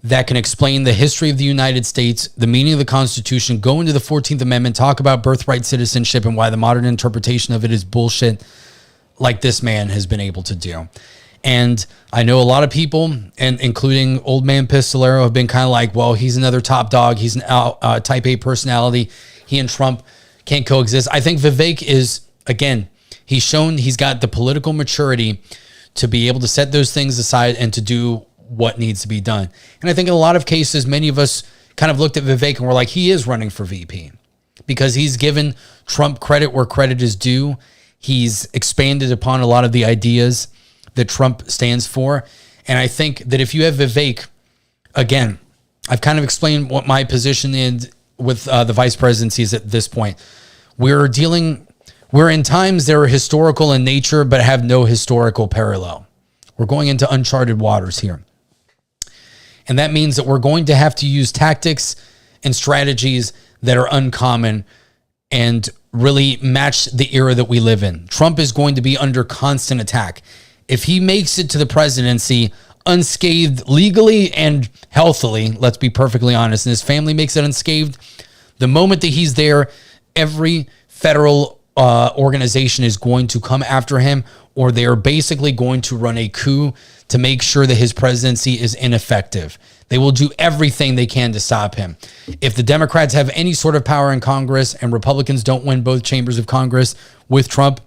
[SPEAKER 5] that can explain the history of the United States, the meaning of the Constitution, go into the 14th Amendment, talk about birthright citizenship and why the modern interpretation of it is bullshit, like this man has been able to do. And I know a lot of people, and including Old Man Pistolero, have been kind of like, well, he's another top dog. He's an type A personality. He and Trump can't coexist. I think Vivek is, again, he's shown he's got the political maturity to be able to set those things aside and to do what needs to be done. And I think in a lot of cases, many of us kind of looked at Vivek and were like, he is running for VP because he's given Trump credit where credit is due. He's expanded upon a lot of the ideas that Trump stands for. And I think that if you have Vivek, again, I've kind of explained what my position is with the vice presidencies at this point. We're in times that are historical in nature, but have no historical parallel. We're going into uncharted waters here. And that means that we're going to have to use tactics and strategies that are uncommon and really match the era that we live in. Trump is going to be under constant attack. If he makes it to the presidency unscathed legally and healthily, let's be perfectly honest, and his family makes it unscathed, the moment that he's there, every federal organization is going to come after him, or they are basically going to run a coup to make sure that his presidency is ineffective. They will do everything they can to stop him. If the Democrats have any sort of power in Congress and Republicans don't win both chambers of Congress with Trump,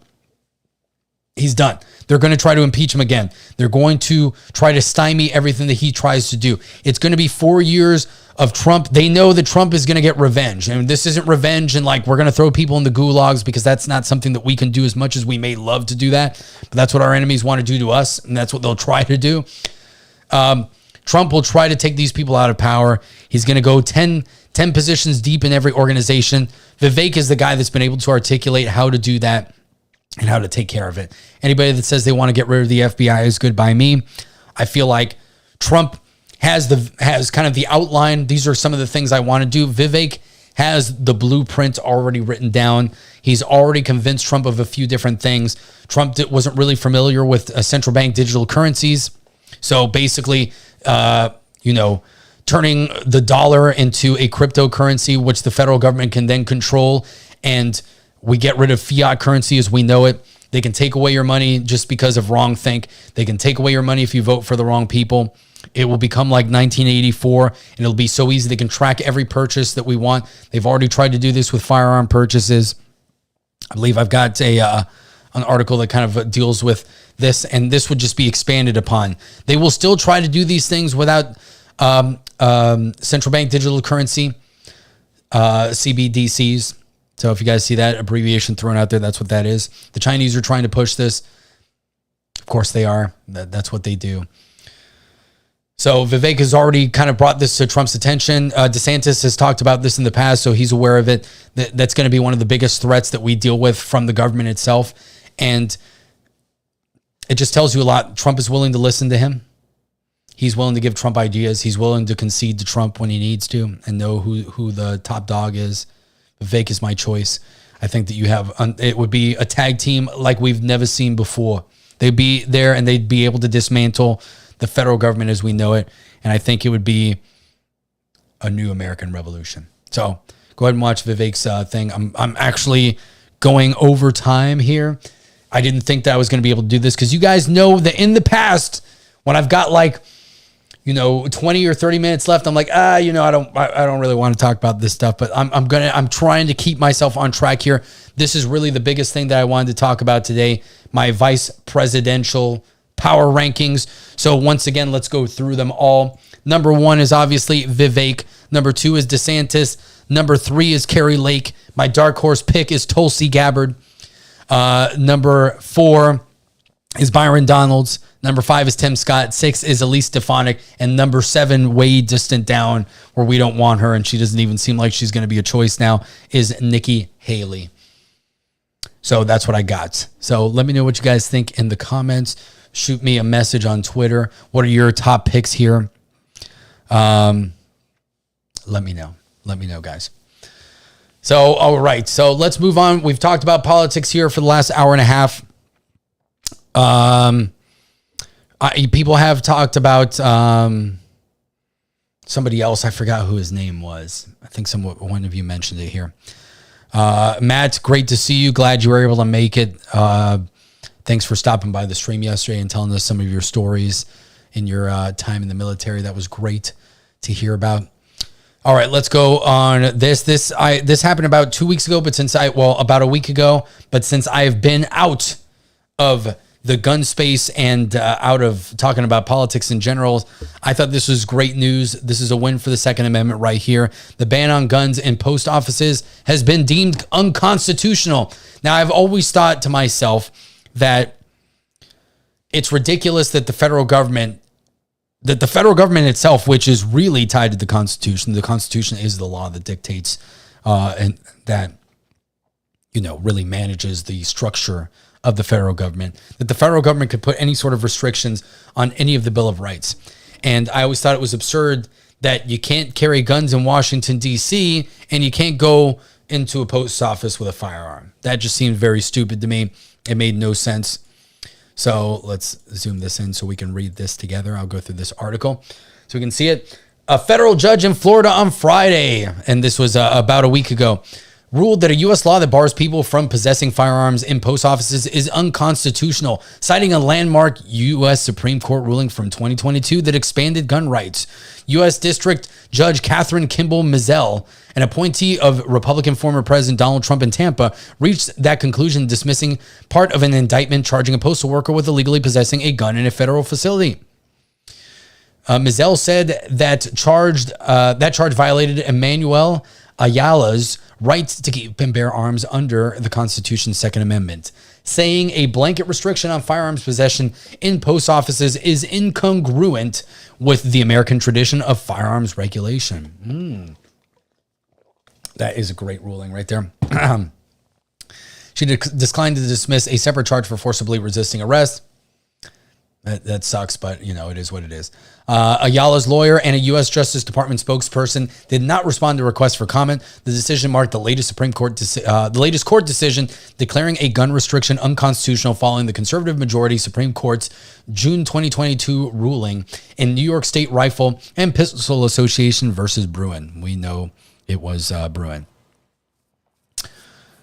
[SPEAKER 5] he's done. They're going to try to impeach him again. They're going to try to stymie everything that he tries to do. It's going to be 4 years of Trump. They know that Trump is going to get revenge. And this isn't revenge and like we're going to throw people in the gulags, because that's not something that we can do, as much as we may love to do that. But that's what our enemies want to do to us, and that's what they'll try to do. Trump will try to take these people out of power. He's going to go 10 positions deep in every organization. Vivek is the guy that's been able to articulate how to do that and how to take care of it. Anybody that says they want to get rid of the FBI is good by me. I feel like Trump has kind of the outline. These are some of the things I want to do. Vivek has the blueprint already written down. He's already convinced Trump of a few different things. Trump wasn't really familiar with central bank digital currencies. So basically, turning the dollar into a cryptocurrency, which the federal government can then control, and we get rid of fiat currency as we know it. They can take away your money just because of wrongthink. They can take away your money if you vote for the wrong people. It will become like 1984, and it'll be so easy. They can track every purchase that we want. They've already tried to do this with firearm purchases. I believe I've got an article that kind of deals with this, and this would just be expanded upon. They will still try to do these things without central bank digital currency, CBDCs. So if you guys see that abbreviation thrown out there, that's what that is. The Chinese are trying to push this. Of course they are. That's what they do. So Vivek has already kind of brought this to Trump's attention. DeSantis has talked about this in the past, so he's aware of it. That's going to be one of the biggest threats that we deal with from the government itself. And it just tells you a lot. Trump is willing to listen to him. He's willing to give Trump ideas. He's willing to concede to Trump when he needs to and know who the top dog is. Vivek is my choice. I think that you have, it would be a tag team like we've never seen before. They'd be there and they'd be able to dismantle the federal government as we know it. And I think it would be a new American revolution. So go ahead and watch Vivek's thing. I'm actually going over time here. I didn't think that I was going to be able to do this, because you guys know that in the past, when I've got 20 or 30 minutes left, I'm like, I don't really want to talk about this stuff, but I'm trying to keep myself on track here. This is really the biggest thing that I wanted to talk about today, my vice presidential power rankings. So once again, let's go through them all. Number 1 is obviously Vivek. Number 2 is DeSantis. Number 3 is Carrie Lake. My dark horse pick is Tulsi Gabbard. Number 4 is Byron Donalds. Number 5 is Tim Scott. 6 is Elise Stefanik. And number 7, way distant down, where we don't want her and she doesn't even seem like she's going to be a choice now, is Nikki Haley. So that's what I got. So let me know what you guys think in the comments. Shoot me a message on Twitter. What are your top picks here? Let me know. Let me know, guys. So, all right. So let's move on. We've talked about politics here for the last hour and a half. People have talked about somebody else. I forgot who his name was. I think one of you mentioned it here. Matt, great to see you. Glad you were able to make it. Thanks for stopping by the stream yesterday and telling us some of your stories in your time in the military. That was great to hear about. All right, let's go on this. This happened about 2 weeks ago, but about a week ago. But since I have been out of the gun space and out of talking about politics in general, I thought this was great news. This is a win for the Second Amendment right here. The ban on guns in post offices has been deemed unconstitutional. Now, I've always thought to myself that it's ridiculous that the federal government itself, which is really tied to the Constitution is the law that dictates and that, really manages the structure of the federal government, that the federal government could put any sort of restrictions on any of the Bill of Rights. And I always thought it was absurd that you can't carry guns in Washington, D.C., and you can't go into a post office with a firearm. That just seemed very stupid to me. It made no sense. So let's zoom this in so we can read this together. I'll go through this article so we can see it. A federal judge in Florida on Friday, and this was about a week ago, ruled that a U.S. law that bars people from possessing firearms in post offices is unconstitutional, citing a landmark U.S. Supreme Court ruling from 2022 that expanded gun rights. U.S. District Judge Catherine Kimball Mizell, an appointee of Republican former President Donald Trump in Tampa, reached that conclusion, dismissing part of an indictment charging a postal worker with illegally possessing a gun in a federal facility. Mizell said that charge violated Emmanuel Ayala's right to keep and bear arms under the Constitution's Second Amendment, saying a blanket restriction on firearms possession in post offices is incongruent with the American tradition of firearms regulation. That is a great ruling right there. She declined to dismiss a separate charge for forcibly resisting arrest. That sucks, but it is what it is. Ayala's lawyer and a U.S. Justice Department spokesperson did not respond to requests for comment. The decision marked the latest court decision declaring a gun restriction unconstitutional following the conservative majority Supreme Court's June 2022 ruling in New York State Rifle and Pistol Association versus Bruin. We know it was Bruin.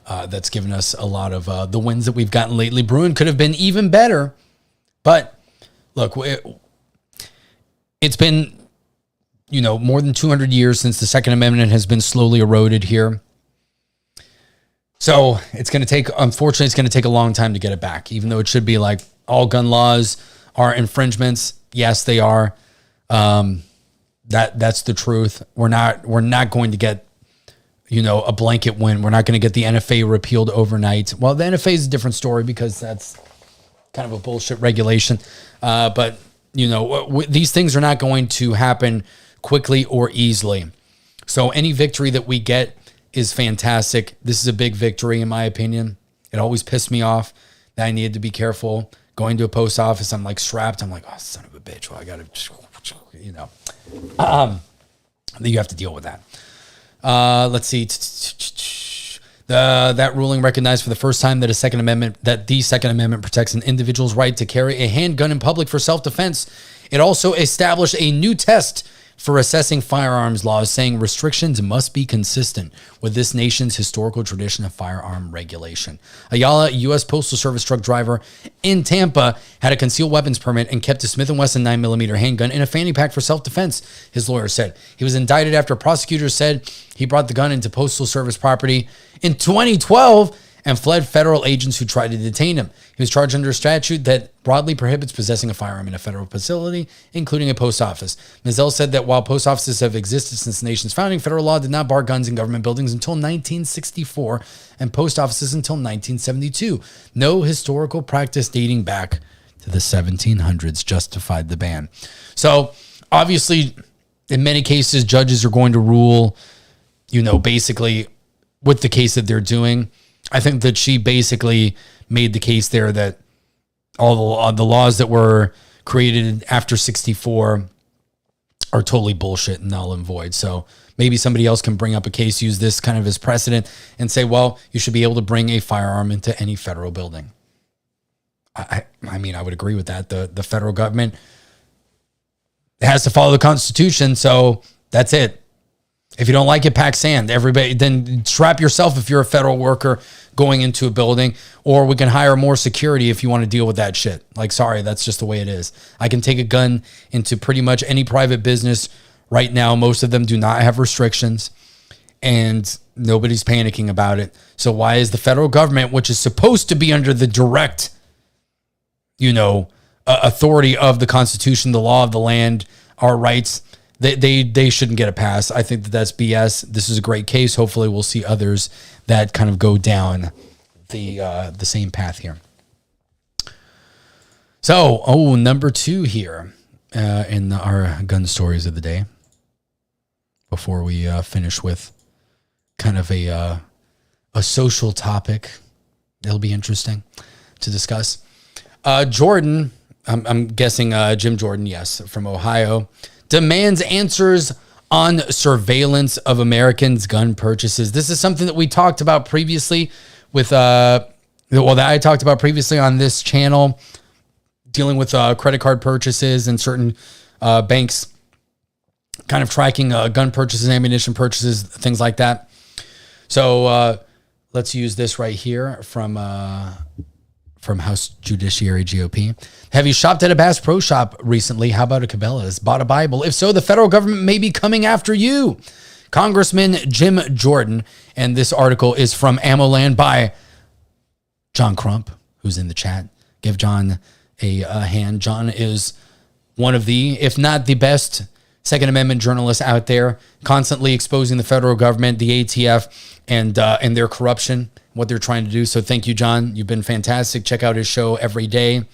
[SPEAKER 5] That's given us a lot of the wins that we've gotten lately. Bruin could have been even better, but look, it's been, more than 200 years since the Second Amendment has been slowly eroded here. So unfortunately, it's going to take a long time to get it back, even though it should be like all gun laws are infringements. Yes, they are. That's the truth. We're not going to get, a blanket win. We're not going to get the NFA repealed overnight. Well, the NFA is a different story because that's kind of a bullshit regulation. But these things are not going to happen quickly or easily. So any victory that we get is fantastic. This is a big victory, in my opinion. It always pissed me off that I needed to be careful going to a post office. I'm like strapped. I'm like, oh, son of a bitch. Well, I got to, you have to deal with that. Let's see. That ruling recognized for the first time that the Second Amendment protects an individual's right to carry a handgun in public for self-defense. It also established a new test for assessing firearms laws, saying restrictions must be consistent with this nation's historical tradition of firearm regulation. Ayala, a U.S. Postal Service truck driver in Tampa, had a concealed weapons permit and kept a Smith & Wesson 9mm handgun in a fanny pack for self-defense, his lawyer said. He was indicted after prosecutors said he brought the gun into Postal Service property in 2012 and fled federal agents who tried to detain him. He was charged under a statute that broadly prohibits possessing a firearm in a federal facility, including a post office. Mizell said that while post offices have existed since the nation's founding, federal law did not bar guns in government buildings until 1964 and post offices until 1972. No historical practice dating back to the 1700s justified the ban. So obviously, in many cases, judges are going to rule, basically with the case that they're doing. I think that she basically made the case there that all the laws that were created after 64 are totally bullshit and null and void. So maybe somebody else can bring up a case, use this kind of as precedent and say, well, you should be able to bring a firearm into any federal building. I mean, I would agree with that. The federal government has to follow the Constitution. So That's it. If you don't like it, pack sand. Everybody, then strap yourself if you're a federal worker going into a building, or we can hire more security if you want to deal with that shit. Like, sorry, that's just the way it is. I can take a gun into pretty much any private business right now. Most of them do not have restrictions, and nobody's panicking about it. So why is the federal government, which is supposed to be under the direct, authority of the Constitution, the law of the land, our rights, they shouldn't get a pass. I think that's BS. This is a great case. Hopefully we'll see others that kind of go down the same path here. So, number 2 here in our gun stories of the day, before we finish with kind of a social topic. It'll be interesting to discuss. Jordan, I'm guessing Jim Jordan, yes, from Ohio, demands answers on surveillance of Americans' gun purchases. This is something that we talked about previously with, that I talked about previously on this channel, dealing with credit card purchases and certain banks kind of tracking gun purchases, ammunition purchases, things like that. So let's use this right here from House Judiciary GOP. Have you shopped at a Bass Pro Shop recently? How about a Cabela's? Bought a Bible? If so, the federal government may be coming after you. Congressman Jim Jordan, and this article is from AmmoLand by John Crump, who's in the chat. Give John a hand. John is one of the, if not the best, Second Amendment journalists out there, constantly exposing the federal government, the ATF, and their corruption, what they're trying to do. So thank you, John. You've been fantastic. Check out his show every day.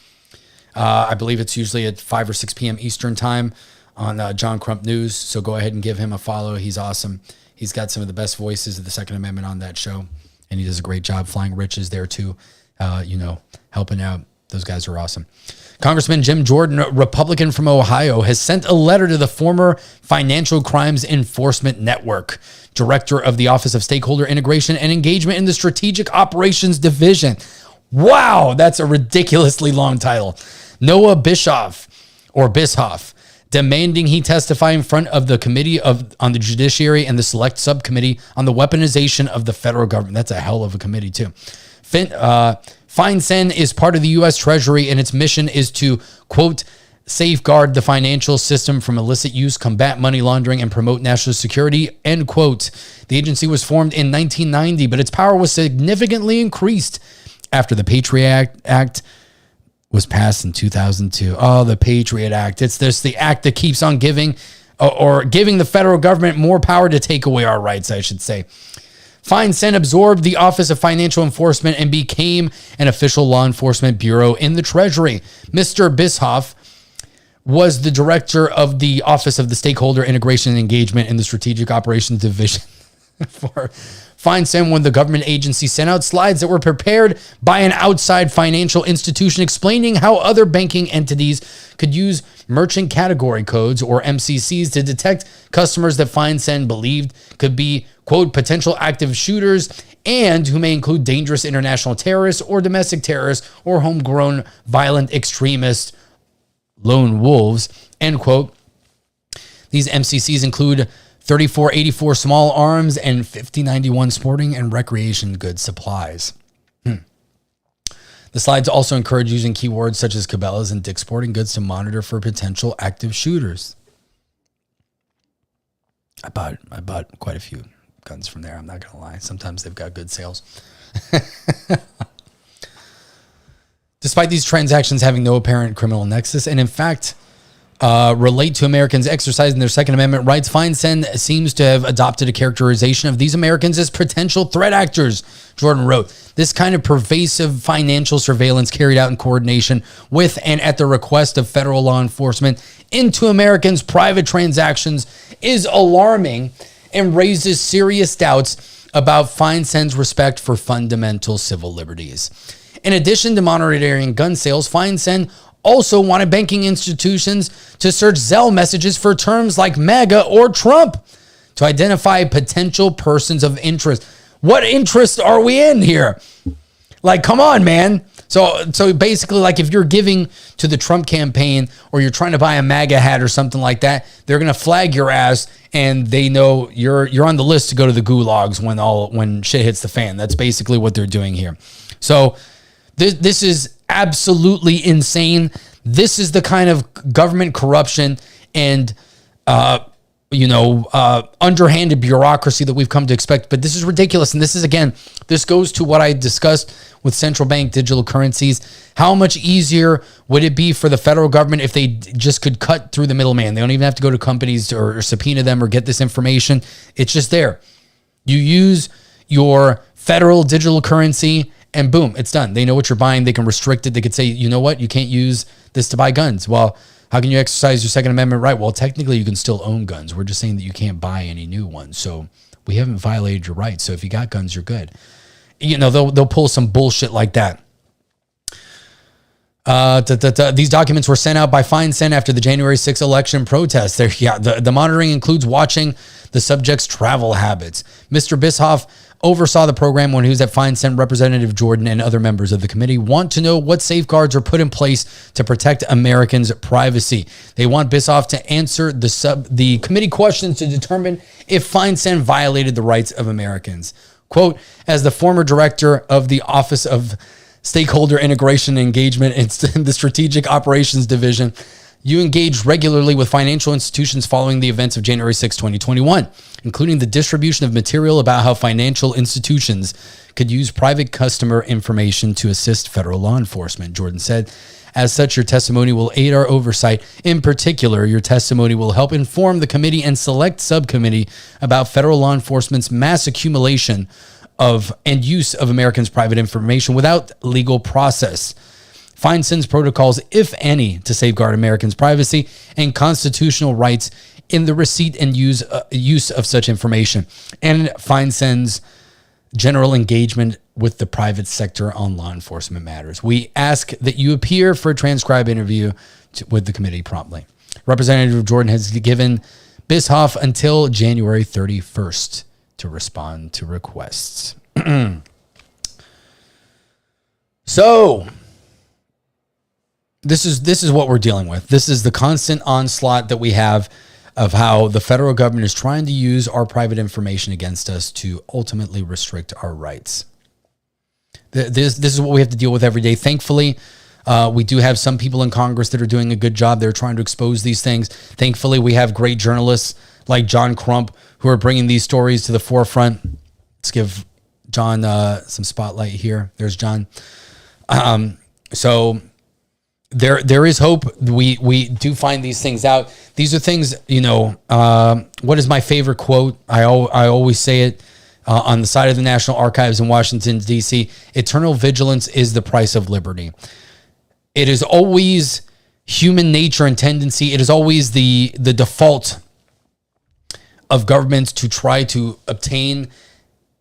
[SPEAKER 5] I believe it's usually at 5 or 6 p.m. Eastern time on John Crump News. So go ahead and give him a follow. He's awesome. He's got some of the best voices of the Second Amendment on that show, and he does a great job. Flying Rich is there too, helping out. Those guys are awesome. Congressman Jim Jordan, Republican from Ohio, has sent a letter to the former Financial Crimes Enforcement Network, director of the Office of Stakeholder Integration and Engagement in the Strategic Operations Division. Wow, that's a ridiculously long title. Noah Bischoff, demanding he testify in front of the Committee on the Judiciary and the Select Subcommittee on the Weaponization of the Federal Government. That's a hell of a committee, too. FinCEN is part of the U.S. Treasury, and its mission is to, quote, safeguard the financial system from illicit use, combat money laundering, and promote national security, end quote. The agency was formed in 1990, but its power was significantly increased after the Patriot Act was passed in 2002. Oh, the Patriot Act. It's the act that keeps on giving the federal government more power to take away our rights, I should say. FinCEN absorbed the Office of Financial Enforcement and became an official law enforcement bureau in the Treasury. Mr. Bischoff was the director of the Office of the Stakeholder Integration and Engagement in the Strategic Operations Division for FinCEN when the government agency sent out slides that were prepared by an outside financial institution explaining how other banking entities could use merchant category codes, or MCCs, to detect customers that FinCEN believed could be, quote, potential active shooters and who may include dangerous international terrorists or domestic terrorists or homegrown violent extremists, lone wolves, end quote. These MCCs include 3484 small arms and 5091 sporting and recreation goods supplies. The slides also encourage using keywords such as Cabela's and Dick's Sporting Goods to monitor for potential active shooters. I bought quite a few guns from there. I'm not going to lie. Sometimes they've got good sales. Despite these transactions having no apparent criminal nexus, and in fact, relate to Americans exercising their Second Amendment rights, FinCEN seems to have adopted a characterization of these Americans as potential threat actors, Jordan wrote. This kind of pervasive financial surveillance carried out in coordination with and at the request of federal law enforcement into Americans' private transactions is alarming and raises serious doubts about FinCEN's respect for fundamental civil liberties. In addition to monitoring gun sales, FinCEN also wanted banking institutions to search Zelle messages for terms like MAGA or Trump to identify potential persons of interest. What interest are we in here? Like, come on, man. So basically, like if you're giving to the Trump campaign or you're trying to buy a MAGA hat or something like that, they're gonna flag your ass, and they know you're on the list to go to the gulags when shit hits the fan. That's basically what they're doing here. So this is absolutely insane. This is the kind of government corruption and underhanded bureaucracy that we've come to expect. But this is ridiculous. And this goes to what I discussed with central bank digital currencies. How much easier would it be for the federal government if they just could cut through the middleman? They don't even have to go to companies or subpoena them or get this information. It's just there. You use your federal digital currency and boom, it's done. They know what you're buying. They can restrict it. They could say, you know what? You can't use this to buy guns. Well, how can you exercise your Second Amendment right? Well, technically you can still own guns. We're just saying that you can't buy any new ones. So we haven't violated your rights. So if you got guns, you're good. They'll pull some bullshit like that. These documents were sent out by FineSend after the January 6th election protests. The monitoring includes watching the subject's travel habits. Mr. Bischoff oversaw the program when he was at FineSend. Representative Jordan and other members of the committee want to know what safeguards are put in place to protect Americans' privacy. They want Bischoff to answer the committee questions to determine if FineSend violated the rights of Americans. Quote, as the former director of the Office of Stakeholder Integration and Engagement in the Strategic Operations Division, you engaged regularly with financial institutions following the events of January 6, 2021, including the distribution of material about how financial institutions could use private customer information to assist federal law enforcement, Jordan said. As such, your testimony will aid our oversight. In particular, your testimony will help inform the committee and select subcommittee about federal law enforcement's mass accumulation of and use of Americans' private information without legal process. FineSend's protocols, if any, to safeguard Americans' privacy and constitutional rights in the receipt and use of such information, and FineSend's general engagement with the private sector on law enforcement matters. We ask that you appear for a transcribed interview with the committee promptly. Representative Jordan has given Bischoff until January 31st to respond to requests. So this is what we're dealing with. This is the constant onslaught that we have of how the federal government is trying to use our private information against us to ultimately restrict our rights. This is what we have to deal with every day. Thankfully, we do have some people in Congress that are doing a good job. They're trying to expose these things. Thankfully, we have great journalists like John Crump who are bringing these stories to the forefront. Let's give John some spotlight here. There's John. So there is hope. We do find these things out. These are things, what is my favorite quote? I always say it on the side of the National Archives in Washington, D.C. Eternal vigilance is the price of liberty. It is always human nature and tendency. It is always the default of governments to try to obtain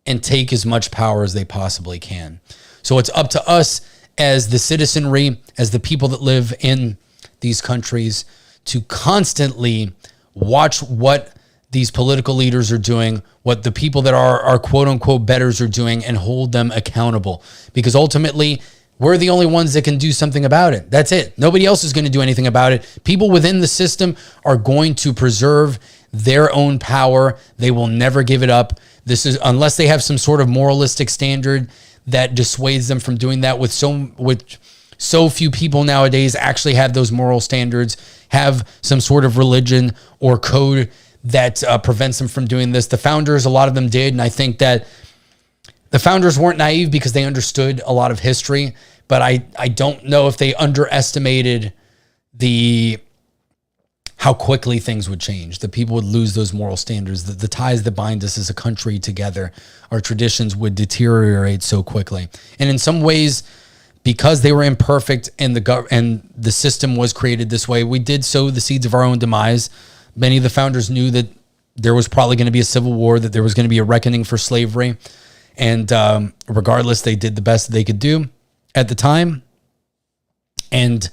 [SPEAKER 5] and take as much power as they possibly can. So it's up to us as the citizenry, as the people that live in these countries, to constantly watch what these political leaders are doing, what the people that are quote unquote betters are doing, and hold them accountable. Because ultimately, we're the only ones that can do something about it. That's it. Nobody else is going to do anything about it. People within the system are going to preserve their own power. They will never give it up. This is unless they have some sort of moralistic standard that dissuades them from doing that. With so few people nowadays actually have those moral standards, have some sort of religion or code that prevents them from doing this. The founders, a lot of them did, and I think that the founders weren't naive because they understood a lot of history, but I don't know if they underestimated how quickly things would change, that people would lose those moral standards, the ties that bind us as a country together, our traditions would deteriorate so quickly. And in some ways, because they were imperfect and the system was created this way, we did sow the seeds of our own demise. Many of the founders knew that there was probably going to be a civil war, that there was going to be a reckoning for slavery. And regardless, they did the best that they could do at the time. And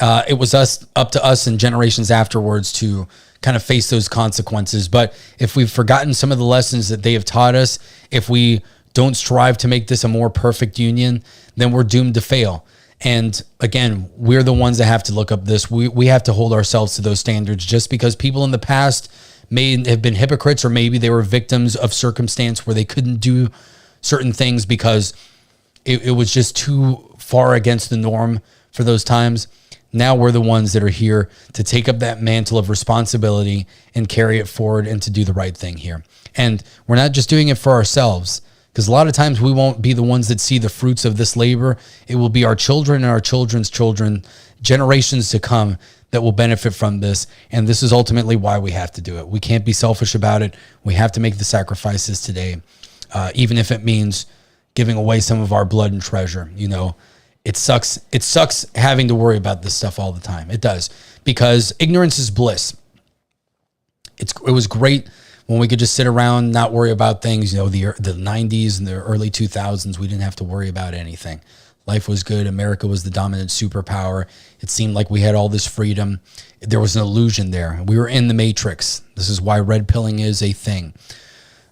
[SPEAKER 5] it was up to us and generations afterwards to kind of face those consequences. But if we've forgotten some of the lessons that they have taught us, if we don't strive to make this a more perfect union, then we're doomed to fail. And again, we're the ones that have to look up this. We have to hold ourselves to those standards. Just because people in the past may have been hypocrites, or maybe they were victims of circumstance where they couldn't do certain things because it was just too far against the norm for those times. Now we're the ones that are here to take up that mantle of responsibility and carry it forward and to do the right thing here. And we're not just doing it for ourselves, because a lot of times we won't be the ones that see the fruits of this labor. It will be our children and our children's children, generations to come, that will benefit from this. And this is ultimately why we have to do it. We can't be selfish about it. We have to make the sacrifices today, even if it means giving away some of our blood and treasure. You know, it sucks. It sucks having to worry about this stuff all the time. It does, because ignorance is bliss. It was great when we could just sit around, not worry about things. You know, the 90s and the early 2000s, we didn't have to worry about anything. Life was good. America was the dominant superpower. It seemed like we had all this freedom. There was an illusion there. We were in the matrix. This is why red pilling is a thing,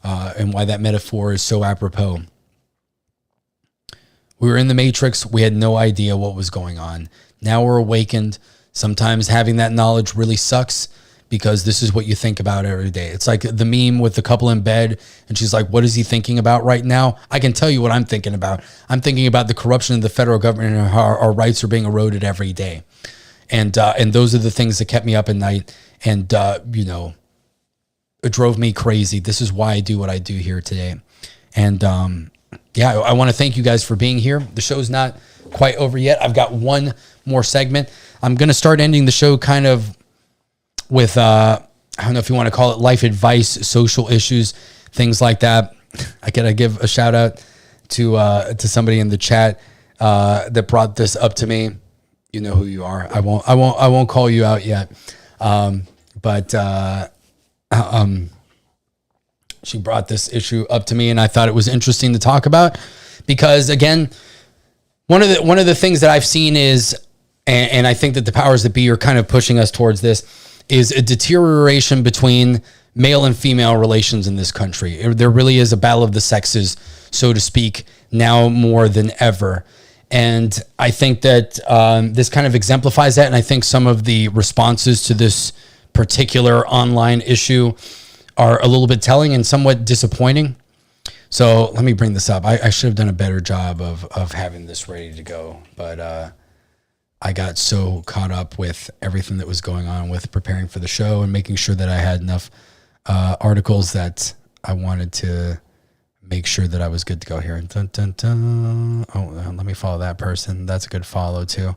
[SPEAKER 5] and why that metaphor is so apropos. We were in the matrix. We had no idea what was going on. Now we're awakened. Sometimes having that knowledge really sucks, because this is what you think about every day. It's like the meme with the couple in bed, and she's like, what is he thinking about right now? I can tell you what I'm thinking about. I'm thinking about the corruption of the federal government and how our rights are being eroded every day. And those are the things that kept me up at night. And, you know, it drove me crazy. This is why I do what I do here today. And, yeah, I want to thank you guys for being here. The show's not quite over yet. I've got one more segment. I'm going to start ending the show kind of with, I don't know if you want to call it life advice, social issues, things like that. I gotta give a shout out to somebody in the chat that brought this up to me. You know who you are. I won't call you out yet. But she brought this issue up to me, and I thought it was interesting to talk about, because again, one of the things that I've seen is, and I think that the powers that be are kind of pushing us towards this, is a deterioration between male and female relations in this country. There really is a battle of the sexes, so to speak, now more than ever. And I think that this kind of exemplifies that. And I think some of the responses to this particular online issue are a little bit telling and somewhat disappointing. So let me bring this up. I should have done a better job of having this ready to go, but I got so caught up with everything that was going on with preparing for the show and making sure that I had enough articles that I wanted to make sure that I was good to go here. Dun, dun, dun. Oh, let me follow that person. That's a good follow too.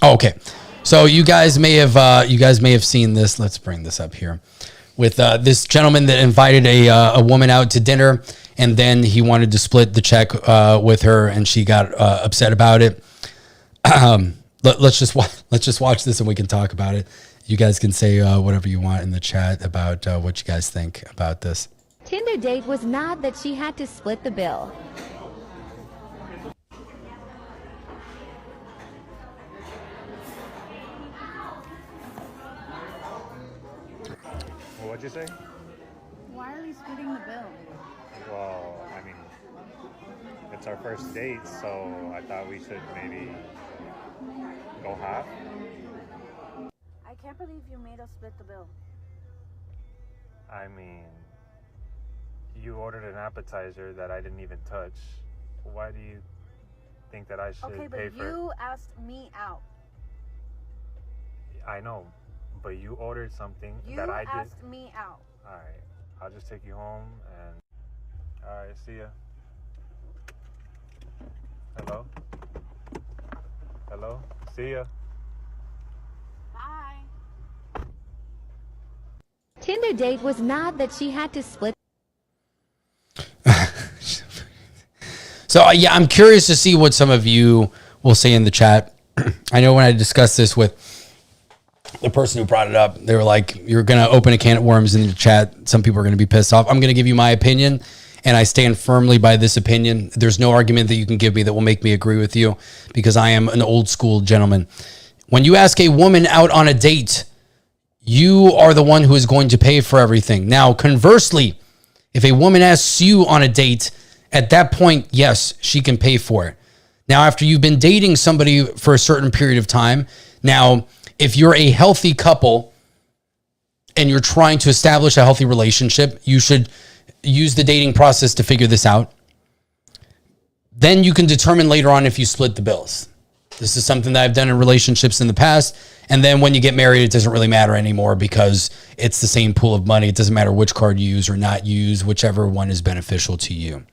[SPEAKER 5] Okay. So you guys may have seen this. Let's bring this up here with this gentleman that invited a woman out to dinner, and then he wanted to split the check with her, and she got upset about it. Let's just watch this, and we can talk about it. You guys can say whatever you want in the chat about what you guys think about this.
[SPEAKER 10] Tinder date was not that she had to split the bill.
[SPEAKER 11] What'd you say?
[SPEAKER 7] Why are we splitting the bill?
[SPEAKER 11] Well, I mean, it's our first date, so I thought we should maybe go half.
[SPEAKER 7] I can't believe you made us split the bill.
[SPEAKER 11] I mean, you ordered an appetizer that I didn't even touch. Why do you think that I should pay for it?
[SPEAKER 7] You asked me out.
[SPEAKER 11] I know, but you ordered something that I did.
[SPEAKER 7] You asked me out.
[SPEAKER 11] Alright, I'll just take you home and... Alright, see ya. Hello? Hello? See ya.
[SPEAKER 7] Bye.
[SPEAKER 10] Tinder date was not that she had to split.
[SPEAKER 5] So yeah, I'm curious to see what some of you will say in the chat. I know when I discussed this with the person who brought it up, they were like, you're going to open a can of worms in the chat. Some people are going to be pissed off. I'm going to give you my opinion, and I stand firmly by this opinion. There's no argument that you can give me that will make me agree with you, because I am an old school gentleman. When you ask a woman out on a date, you are the one who is going to pay for everything. Now, conversely, if a woman asks you on a date, at that point, yes, she can pay for it. Now, after you've been dating somebody for a certain period of time, now, if you're a healthy couple and you're trying to establish a healthy relationship, you should use the dating process to figure this out. Then you can determine later on if you split the bills. This is something that I've done in relationships in the past. And then when you get married, it doesn't really matter anymore because it's the same pool of money. It doesn't matter which card you use or not use, whichever one is beneficial to you.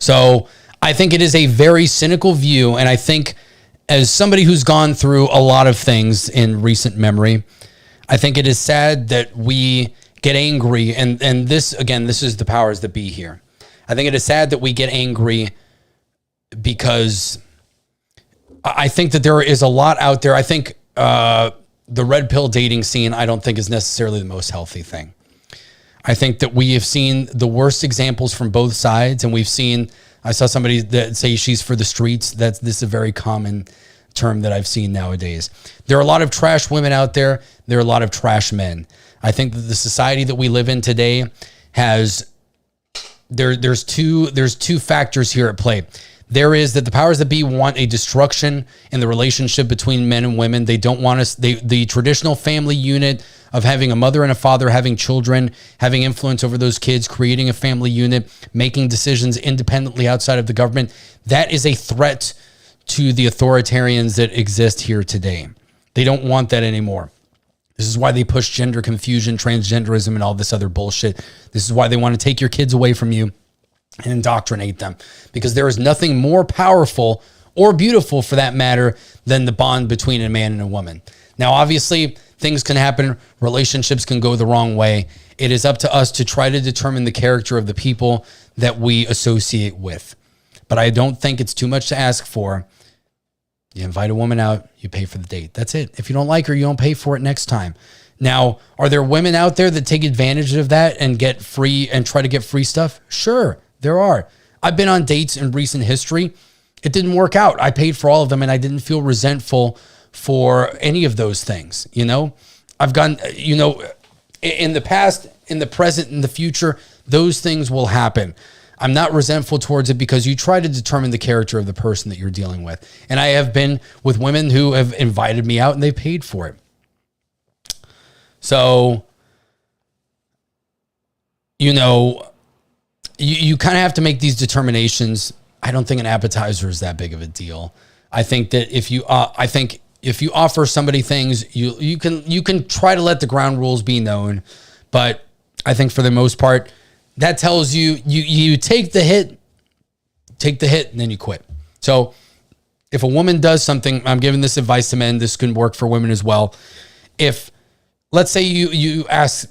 [SPEAKER 5] So I think it is a very cynical view. And I think as somebody who's gone through a lot of things in recent memory, I think it is sad that we get angry. And this, again, this is the powers that be here. I think it is sad that we get angry because I think that there is a lot out there. I think the red pill dating scene, I don't think is necessarily the most healthy thing. I think that we have seen the worst examples from both sides. And we've seen, I saw somebody that say she's for the streets. This is a very common term that I've seen nowadays. There are a lot of trash women out there. There are a lot of trash men. I think that the society that we live in today has, there's two factors here at play. There is that the powers that be want a destruction in the relationship between men and women. They don't want us, the traditional family unit of having a mother and a father, having children, having influence over those kids, creating a family unit, making decisions independently outside of the government. That is a threat to the authoritarians that exist here today. They don't want that anymore. This is why they push gender confusion, transgenderism, and all this other bullshit. This is why they want to take your kids away from you and indoctrinate them, because there is nothing more powerful or beautiful for that matter than the bond between a man and a woman. Now, obviously, things can happen. Relationships can go the wrong way. It is up to us to try to determine the character of the people that we associate with. But I don't think it's too much to ask for. You invite a woman out, you pay for the date. That's it. If you don't like her, you don't pay for it next time. Now, are there women out there that take advantage of that and get free and try to get free stuff? Sure. There are. I've been on dates in recent history. It didn't work out. I paid for all of them and I didn't feel resentful for any of those things. You know, I've gone, you know, in the past, in the present, in the future, those things will happen. I'm not resentful towards it because you try to determine the character of the person that you're dealing with. And I have been with women who have invited me out and they paid for it. So, you know, you kind of have to make these determinations. I don't think an appetizer is that big of a deal. I think that if you offer somebody things, you can try to let the ground rules be known, but I think for the most part, that tells you take the hit, and then you quit. So if a woman does something, I'm giving this advice to men, this can work for women as well. If, let's say you ask,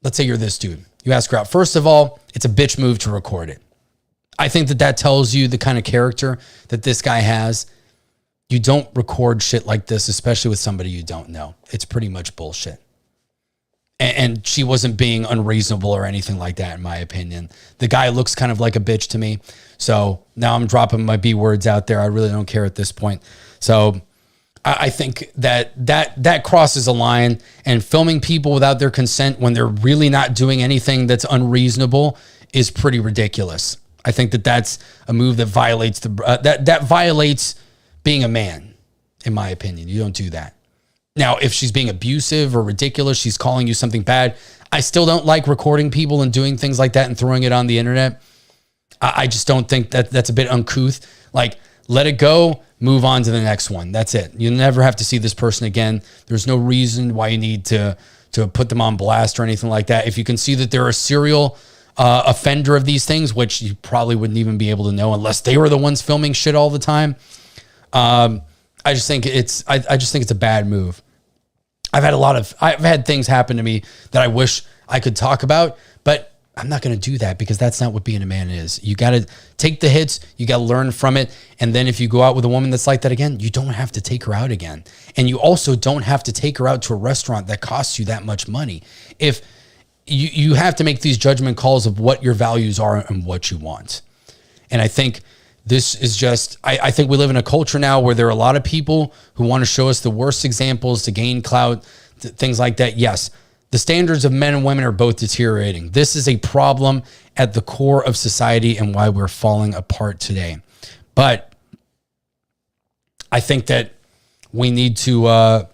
[SPEAKER 5] let's say you're this dude, you ask her out. First of all, it's a bitch move to record it. I think that tells you the kind of character that this guy has. You don't record shit like this, especially with somebody you don't know. It's pretty much bullshit. And she wasn't being unreasonable or anything like that, in my opinion. The guy looks kind of like a bitch to me. So now I'm dropping my B words out there. I really don't care at this point. So I think that crosses a line, and filming people without their consent when they're really not doing anything that's unreasonable is pretty ridiculous. I think that's a move that violates that violates being a man, in my opinion. You don't do that. Now, if she's being abusive or ridiculous, she's calling you something bad, I still don't like recording people and doing things like that and throwing it on the internet. I just don't think that's a bit uncouth. Like, let it go, move on to the next one. That's it. You never have to see this person again. There's no reason why you need to put them on blast or anything like that. If you can see that they're a serial offender of these things, which you probably wouldn't even be able to know unless they were the ones filming shit all the time. I just think it's a bad move. I've had things happen to me that I wish I could talk about, but I'm not going to do that because that's not what being a man is. You got to take the hits. You got to learn from it. And then if you go out with a woman that's like that again, you don't have to take her out again. And you also don't have to take her out to a restaurant that costs you that much money. If you have to make these judgment calls of what your values are and what you want. And I think this is just, I think we live in a culture now where there are a lot of people who want to show us the worst examples to gain clout, things like that. Yes, the standards of men and women are both deteriorating. This is a problem at the core of society and why we're falling apart today. But I think that we need to,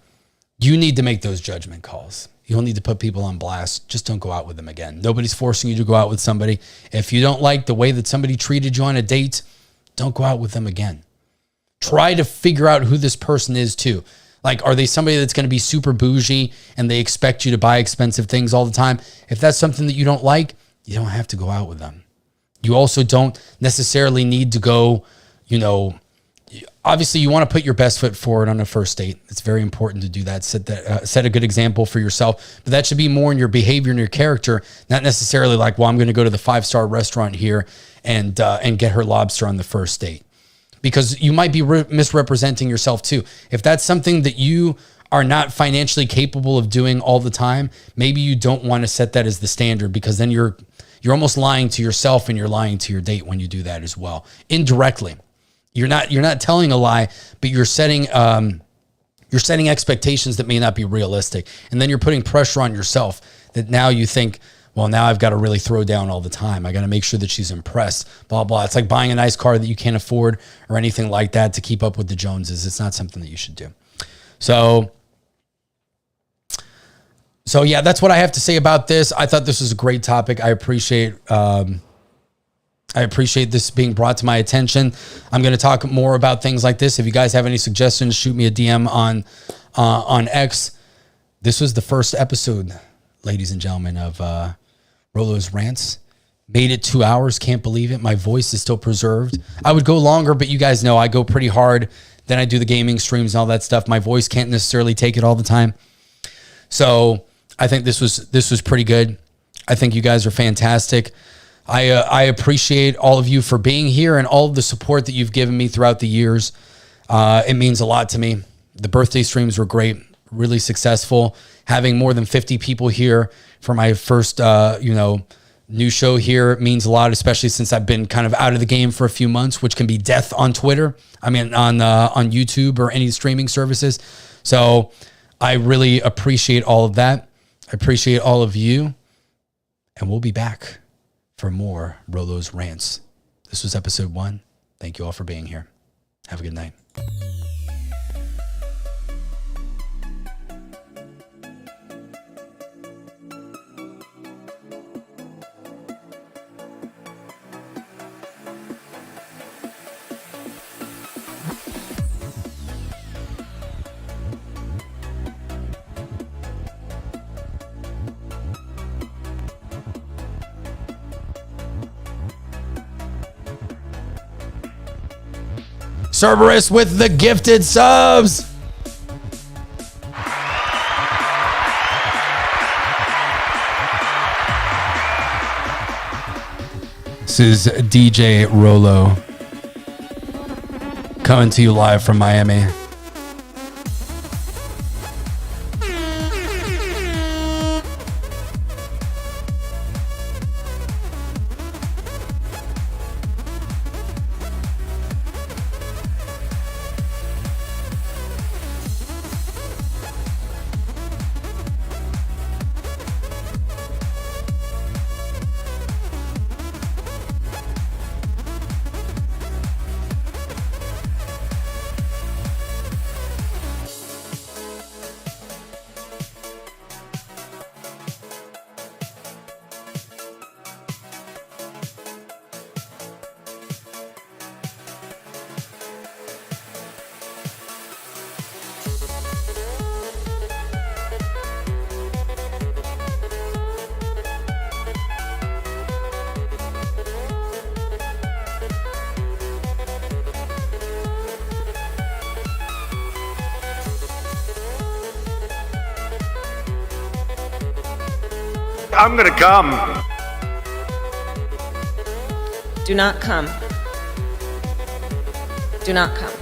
[SPEAKER 5] you need to make those judgment calls. You don't need to put people on blast. Just don't go out with them again. Nobody's forcing you to go out with somebody. If you don't like the way that somebody treated you on a date, don't go out with them again. Try to figure out who this person is too. Like, are they somebody that's going to be super bougie and they expect you to buy expensive things all the time? If that's something that you don't like, you don't have to go out with them. You also don't necessarily need to go, obviously you want to put your best foot forward on a first date. It's very important to do that. Set a good example for yourself, but that should be more in your behavior and your character, not necessarily like, well, I'm going to go to the 5-star restaurant here and get her lobster on the first date, because you might be misrepresenting yourself too. If that's something that you are not financially capable of doing all the time, maybe you don't want to set that as the standard, because then you're almost lying to yourself and you're lying to your date when you do that as well. Indirectly. You're not telling a lie, but you're setting expectations that may not be realistic. And then you're putting pressure on yourself that now you think, well, now I've got to really throw down all the time. I got to make sure that she's impressed, blah, blah. It's like buying a nice car that you can't afford or anything like that to keep up with the Joneses. It's not something that you should do. So yeah, that's what I have to say about this. I thought this was a great topic. I appreciate this being brought to my attention. I'm going to talk more about things like this. If you guys have any suggestions, shoot me a DM on X. This was the first episode, ladies and gentlemen, of Rolo's Rants. Made it 2 hours. Can't believe it. My voice is still preserved. I would go longer, but you guys know I go pretty hard. Then I do the gaming streams and all that stuff. My voice can't necessarily take it all the time. So I think this was pretty good. I think you guys are fantastic. I appreciate all of you for being here and all of the support that you've given me throughout the years. It means a lot to me. The birthday streams were great, really successful. Having more than 50 people here for my first, new show here means a lot, especially since I've been kind of out of the game for a few months, which can be death on Twitter. I mean, on YouTube or any streaming services. So I really appreciate all of that. I appreciate all of you, and we'll be back for more Rolo's Rants. This was episode 1. Thank you all for being here. Have a good night. Cerberus with the gifted subs. This is DJ Rolo coming to you live from Miami.
[SPEAKER 2] I'm gonna come.
[SPEAKER 12] Do not come. Do not come.